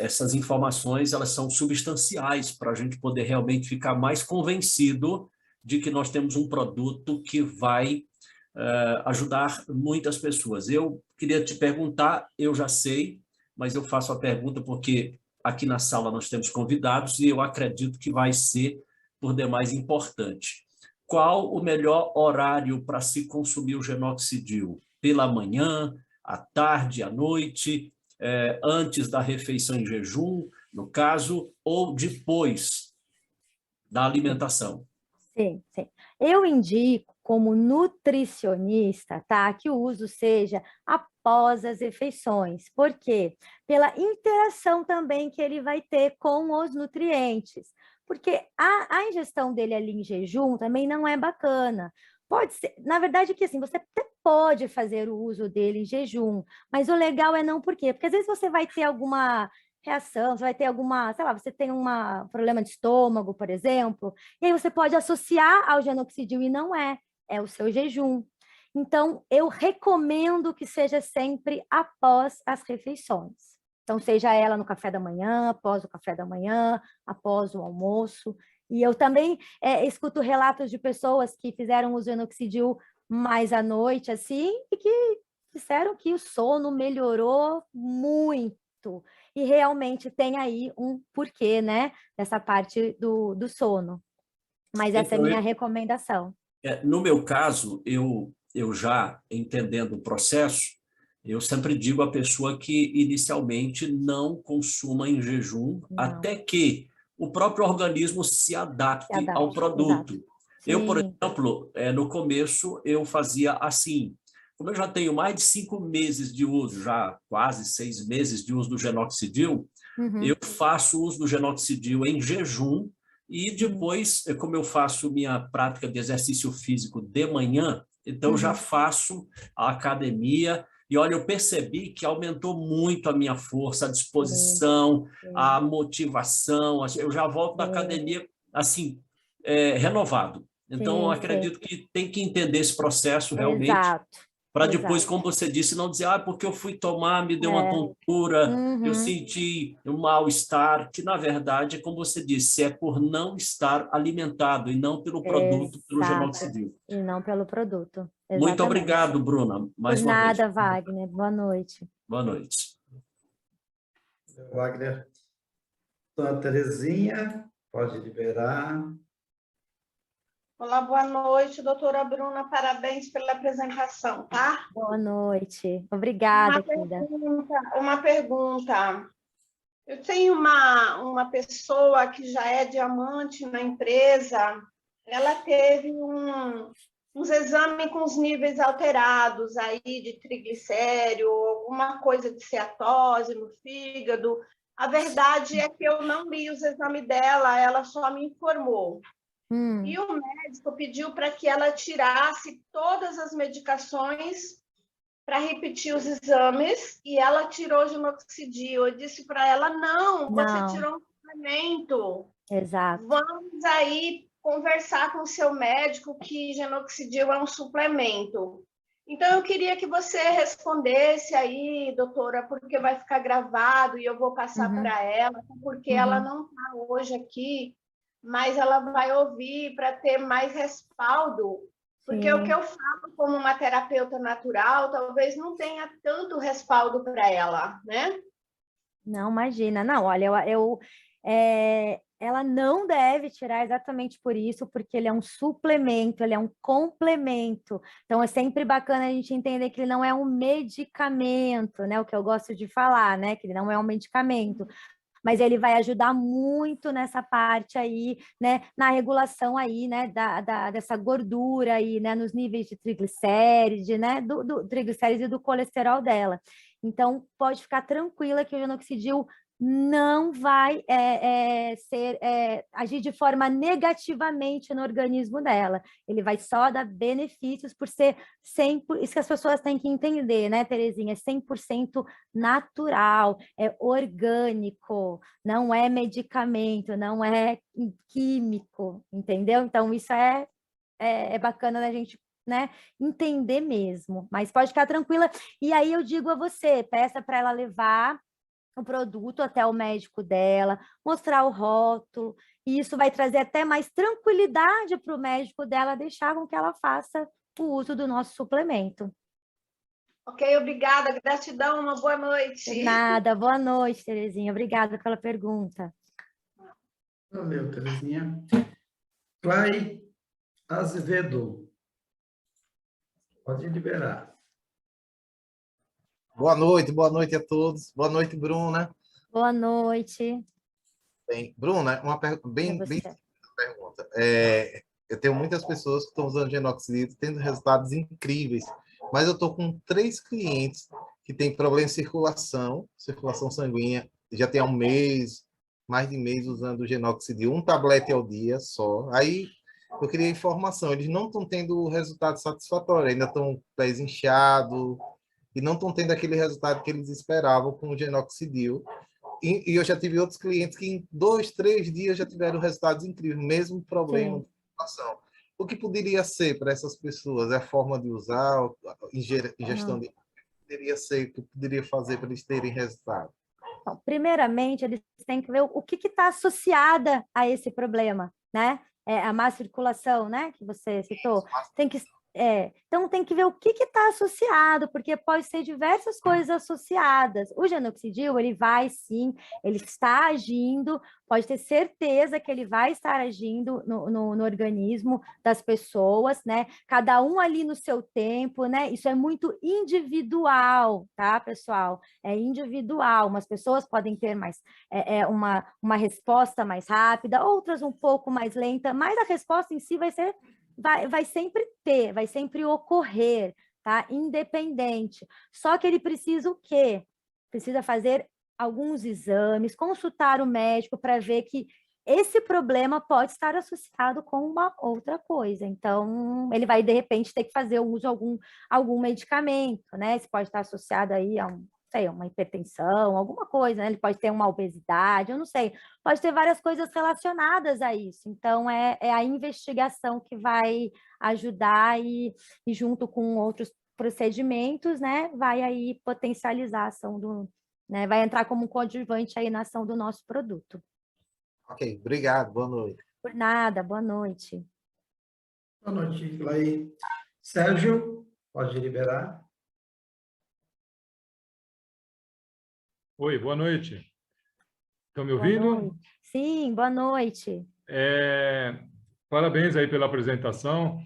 essas informações elas são substanciais para a gente poder realmente ficar mais convencido de que nós temos um produto que vai ajudar muitas pessoas. Eu queria te perguntar, eu já sei, mas eu faço a pergunta porque aqui na sala nós temos convidados e eu acredito que vai ser, por demais, importante. Qual o melhor horário para se consumir o genoxidil? Pela manhã, à tarde, à noite, antes da refeição em jejum, no caso, ou depois da alimentação? Sim, sim. Eu indico, como nutricionista, tá, que o uso seja após as refeições. Por quê? Pela interação também que ele vai ter com os nutrientes. Porque a ingestão dele ali em jejum também não é bacana. Pode ser, na verdade, que assim, você até pode fazer o uso dele em jejum, mas o legal é não, por quê? Porque às vezes você vai ter alguma reação, você vai ter alguma, sei lá, você tem um problema de estômago, por exemplo, e aí você pode associar ao genoxidil e não é o seu jejum. Então, eu recomendo que seja sempre após as refeições. Então, seja ela no café da manhã, após o café da manhã, após o almoço. E eu também escuto relatos de pessoas que fizeram o genoxidil mais à noite, assim, e que disseram que o sono melhorou muito. E realmente tem aí um porquê, né, dessa parte do sono. Mas essa é a minha recomendação. No meu caso, eu já entendendo o processo, eu sempre digo à pessoa que inicialmente não consuma em jejum, até que o próprio organismo se adapte ao produto. Eu, por exemplo, no começo eu fazia assim. Como eu já tenho mais de 5 meses de uso, já quase 6 meses de uso do genoxidil, eu faço uso do genoxidil em jejum e depois, como eu faço minha prática de exercício físico de manhã, então já faço a academia e, olha, eu percebi que aumentou muito a minha força, a disposição, a motivação. Eu já volto da academia, assim, renovado. Então, eu acredito que tem que entender esse processo realmente, para depois, como você disse, não dizer, porque eu fui tomar, me deu uma tontura, eu senti um mal-estar, que, na verdade, como você disse, é por não estar alimentado e não pelo produto, pelo genoxidil. E não pelo produto. Exatamente. Muito obrigado, Bruna, mais uma vez. Por nada, Wagner. Boa noite. Boa noite. Wagner. Dona Terezinha, pode liberar. Olá, boa noite, doutora Bruna, parabéns pela apresentação, tá? Boa noite, obrigada, querida. Uma pergunta. Eu tenho uma pessoa que já é diamante na empresa, ela teve uns exames com os níveis alterados aí de triglicérido, alguma coisa de ceatose no fígado. A verdade é que eu não li os exames dela, ela só me informou. E o médico pediu para que ela tirasse todas as medicações para repetir os exames, e ela tirou genoxidil. Eu disse para ela, não, você tirou um suplemento. Exato. Vamos aí conversar com o seu médico que genoxidil é um suplemento. Então, eu queria que você respondesse aí, doutora, porque vai ficar gravado e eu vou passar para ela, porque ela não está hoje aqui, mas ela vai ouvir para ter mais respaldo, porque o que eu falo como uma terapeuta natural talvez não tenha tanto respaldo para ela, né? Não, imagina. Não, olha, ela não deve tirar exatamente por isso, porque ele é um suplemento, ele é um complemento. Então, é sempre bacana a gente entender que ele não é um medicamento, né? O que eu gosto de falar, né? Que ele não é um medicamento. Mas ele vai ajudar muito nessa parte aí, né, na regulação aí, né, dessa gordura aí, né, nos níveis de triglicérides, né, do triglicérides e do colesterol dela. Então, pode ficar tranquila que o genoxidil não vai agir de forma negativamente no organismo dela. Ele vai só dar benefícios por ser 100%, isso que as pessoas têm que entender, né, Terezinha? É 100% natural, é orgânico, não é medicamento, não é químico, entendeu? Então, isso é bacana da gente, né, entender mesmo. Mas pode ficar tranquila. E aí eu digo a você, peça para ela levar o produto até o médico dela, mostrar o rótulo, e isso vai trazer até mais tranquilidade para o médico dela deixar com que ela faça o uso do nosso suplemento. Ok, obrigada, gratidão, uma boa noite. De nada, boa noite, Terezinha, obrigada pela pergunta. Valeu, Terezinha. Clay Azevedo, pode liberar. Boa noite a todos. Boa noite, Bruna. Boa noite. Bem, Bruna, uma bem você. pergunta. Eu tenho muitas pessoas que estão usando Genoxidil, tendo resultados incríveis, mas eu estou com 3 clientes que têm problema de circulação sanguínea, já tem há um mês, mais de mês usando o Genoxidil, um tablete ao dia só. Aí eu queria informação, eles não estão tendo resultado satisfatório, ainda estão pés inchados, e não estão tendo aquele resultado que eles esperavam com o Genoxidil. E eu já tive outros clientes que em 2, 3 dias já tiveram resultados incríveis, mesmo problema de circulação. O que poderia ser para essas pessoas? É a forma de usar, ingestão de... Poderia ser, o que poderia fazer para eles terem resultado? Bom, primeiramente, eles têm que ver o que está associada a esse problema, né? A má circulação, né? Que você citou. Então, tem que ver o que está associado, porque pode ser diversas coisas associadas. O Genoxidil, ele vai sim, ele está agindo, pode ter certeza que ele vai estar agindo no organismo das pessoas, né? Cada um ali no seu tempo, né? Isso é muito individual, tá, pessoal? É individual. Umas pessoas podem ter mais uma resposta mais rápida, outras um pouco mais lenta, mas a resposta em si vai sempre ter, vai sempre ocorrer, tá? Independente. Só que ele precisa o quê? Precisa fazer alguns exames, consultar o médico para ver que esse problema pode estar associado com uma outra coisa. Então, ele vai, de repente, ter que fazer o uso de algum medicamento, né? Isso pode estar associado aí a uma hipertensão, alguma coisa, né? Ele pode ter uma obesidade, eu não sei. Pode ter várias coisas relacionadas a isso. Então, é a investigação que vai ajudar e junto com outros procedimentos, né? Vai aí potencializar a ação né? Vai entrar como um coadjuvante aí na ação do nosso produto. Ok, obrigado, boa noite. Por nada, boa noite. Boa noite, Clay. Sérgio, pode liberar. Oi, boa noite. Estão me ouvindo? Sim, boa noite. Parabéns aí pela apresentação.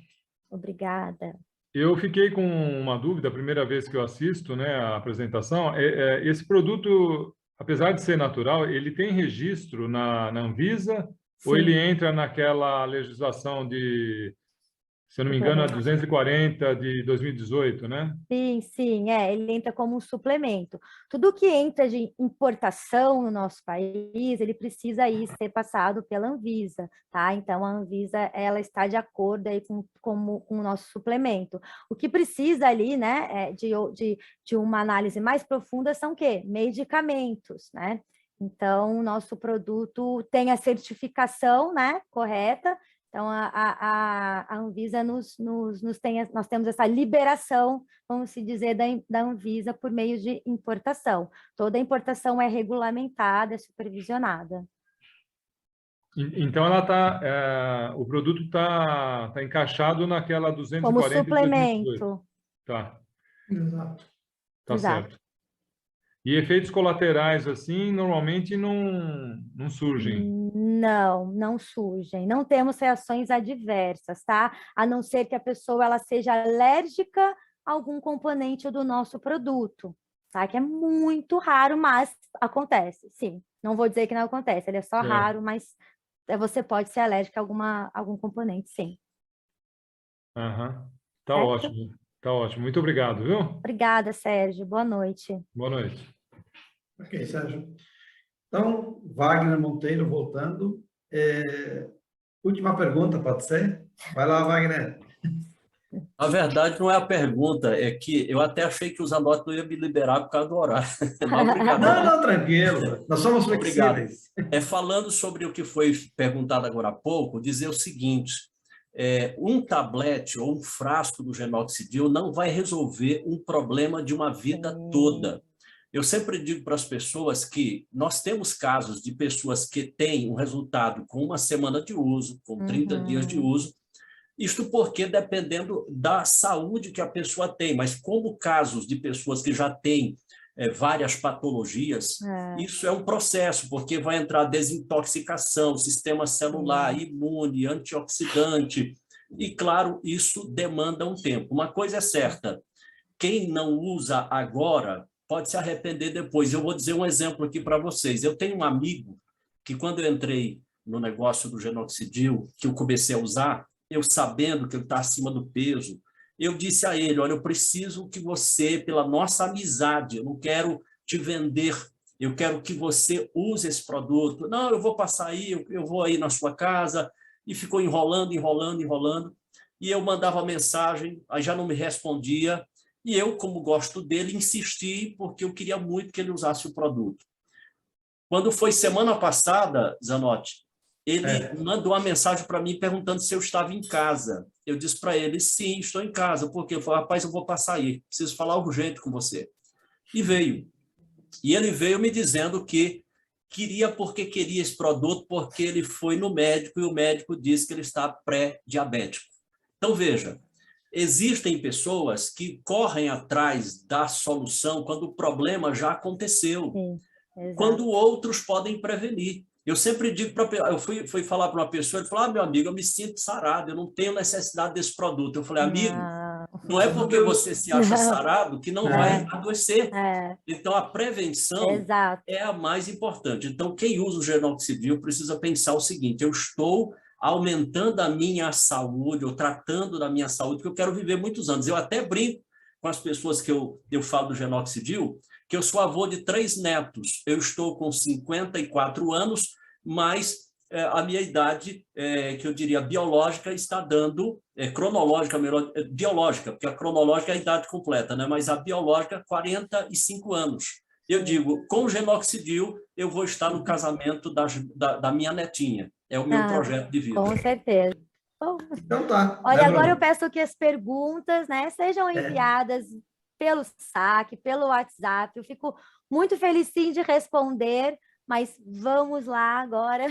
Obrigada. Eu fiquei com uma dúvida, a primeira vez que eu assisto, né, a apresentação. Esse produto, apesar de ser natural, ele tem registro na Anvisa? Sim. Ou ele entra naquela legislação de, se eu não me engano, a 240 de 2018, né? Sim, ele entra como um suplemento. Tudo que entra de importação no nosso país, ele precisa aí ser passado pela Anvisa, tá? Então, a Anvisa, ela está de acordo aí com o nosso suplemento. O que precisa ali, né, de uma análise mais profunda são o quê? Medicamentos, né? Então, o nosso produto tem a certificação, né, correta. Então, a Anvisa nós temos essa liberação, vamos se dizer, da Anvisa por meio de importação. Toda importação é regulamentada, é supervisionada. Então, o produto está encaixado naquela 240 como suplemento. De 2018. Tá. Exato. Tá Exato. Certo. E efeitos colaterais, assim, normalmente não surgem? Não surgem. Não temos reações adversas, tá? A não ser que a pessoa ela seja alérgica a algum componente do nosso produto, tá? Que é muito raro, mas acontece, sim. Não vou dizer que não acontece, ele é só raro, mas você pode ser alérgica a algum componente, sim. Aham. Tá ótimo. Tá ótimo. Muito obrigado, viu? Obrigada, Sérgio. Boa noite. Boa noite. Ok, Sérgio. Então, Wagner Monteiro voltando. Última pergunta, pode ser? Vai lá, Wagner. Na verdade, não é a pergunta, é que eu até achei que os anotes não iam me liberar por causa do horário. Mas obrigado. Não, tranquilo. Nós somos flexíveis. Falando sobre o que foi perguntado agora há pouco, dizer o seguinte, um tablete ou um frasco do Genoxidil não vai resolver um problema de uma vida toda. Eu sempre digo para as pessoas que nós temos casos de pessoas que têm um resultado com 1 semana de uso, com 30 dias de uso, isto porque dependendo da saúde que a pessoa tem, mas como casos de pessoas que já têm várias patologias, isso é um processo, porque vai entrar desintoxicação, sistema celular, imune, antioxidante, e claro, isso demanda um tempo. Uma coisa é certa, quem não usa agora pode se arrepender depois. Eu vou dizer um exemplo aqui para vocês. Eu tenho um amigo que quando eu entrei no negócio do Genoxidil, que eu comecei a usar, eu sabendo que ele está acima do peso, eu disse a ele, olha, eu preciso que você, pela nossa amizade, eu não quero te vender, eu quero que você use esse produto. Não, eu vou passar aí, eu vou aí na sua casa, e ficou enrolando. E eu mandava mensagem, aí já não me respondia, e eu, como gosto dele, insisti, porque eu queria muito que ele usasse o produto. Quando foi semana passada, Zanotti, ele mandou uma mensagem para mim perguntando se eu estava em casa. Eu disse para ele, sim, estou em casa. Porque eu falei, rapaz, eu vou passar aí, preciso falar urgente com você. E veio. E ele veio me dizendo que queria porque queria esse produto, porque ele foi no médico e o médico disse que ele está pré-diabético. Então, veja, existem pessoas que correm atrás da solução quando o problema já aconteceu, quando outros podem prevenir. Eu sempre digo para... Eu fui falar para uma pessoa, ele falou, meu amigo, eu me sinto sarado, eu não tenho necessidade desse produto. Eu falei, amigo, não é porque você se acha sarado que não vai adoecer. Então, a prevenção é a mais importante. Então, quem usa o Genoxidil precisa pensar o seguinte, eu estou aumentando a minha saúde, ou tratando da minha saúde, porque eu quero viver muitos anos. Eu até brinco com as pessoas que eu falo do Genoxidil, que eu sou avô de 3 netos. Eu estou com 54 anos, mas a minha idade, que eu diria biológica, está dando, cronológica, melhor, biológica, porque a cronológica é a idade completa, né? Mas a biológica, 45 anos. Eu digo, com o Genoxidil, eu vou estar no casamento da minha netinha. É o meu projeto de vida. Com certeza. Bom, então tá. Olha, agora eu peço que as perguntas, né, sejam enviadas pelo saque, pelo WhatsApp. Eu fico muito feliz, sim, de responder, mas vamos lá agora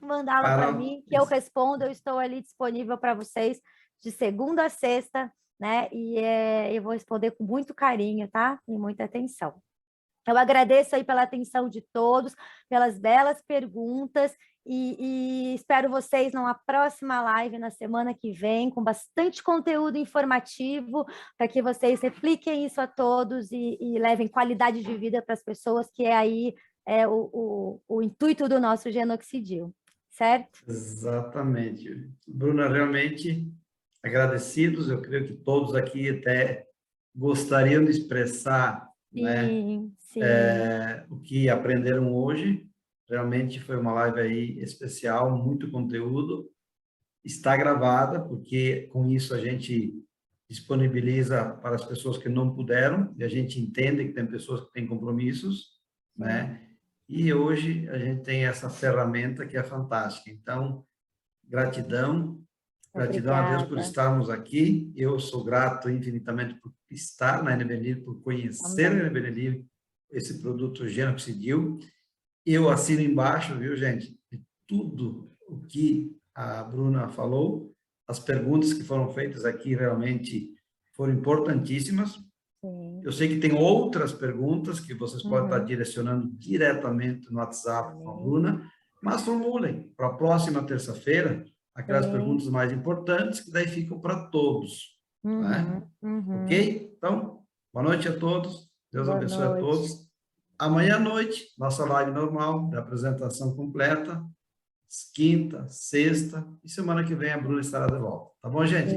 mandá-lo para mim, que eu respondo. Eu estou ali disponível para vocês de segunda a sexta, né? E eu vou responder com muito carinho, tá? E muita atenção. Eu agradeço aí pela atenção de todos, pelas belas perguntas e espero vocês numa próxima live na semana que vem, com bastante conteúdo informativo, para que vocês repliquem isso a todos e levem qualidade de vida para as pessoas, que é aí o intuito do nosso Genoxidil, certo? Exatamente. Bruna, realmente agradecidos, eu creio que todos aqui até gostariam de expressar o que aprenderam hoje. Realmente foi uma live aí especial, muito conteúdo. Está gravada, porque com isso a gente disponibiliza para as pessoas que não puderam, e a gente entende que tem pessoas que têm compromissos, né? E hoje a gente tem essa ferramenta que é fantástica. Então, gratidão a Deus por estarmos aqui. Eu sou grato infinitamente por estar na NB Livre, por conhecer a NB Livre, esse produto Genoxidil. Eu assino embaixo, viu, gente, de tudo o que a Bruna falou. As perguntas que foram feitas aqui realmente foram importantíssimas. Eu sei que tem outras perguntas que vocês podem estar direcionando diretamente no WhatsApp com a Bruna, mas formulem para a próxima terça-feira aquelas perguntas mais importantes, que daí ficam para todos. Né? Ok? Então, boa noite a todos. Deus abençoe a todos. Amanhã à noite, nossa live normal, da apresentação completa. Quinta, sexta e semana que vem a Bruna estará de volta. Tá bom, gente?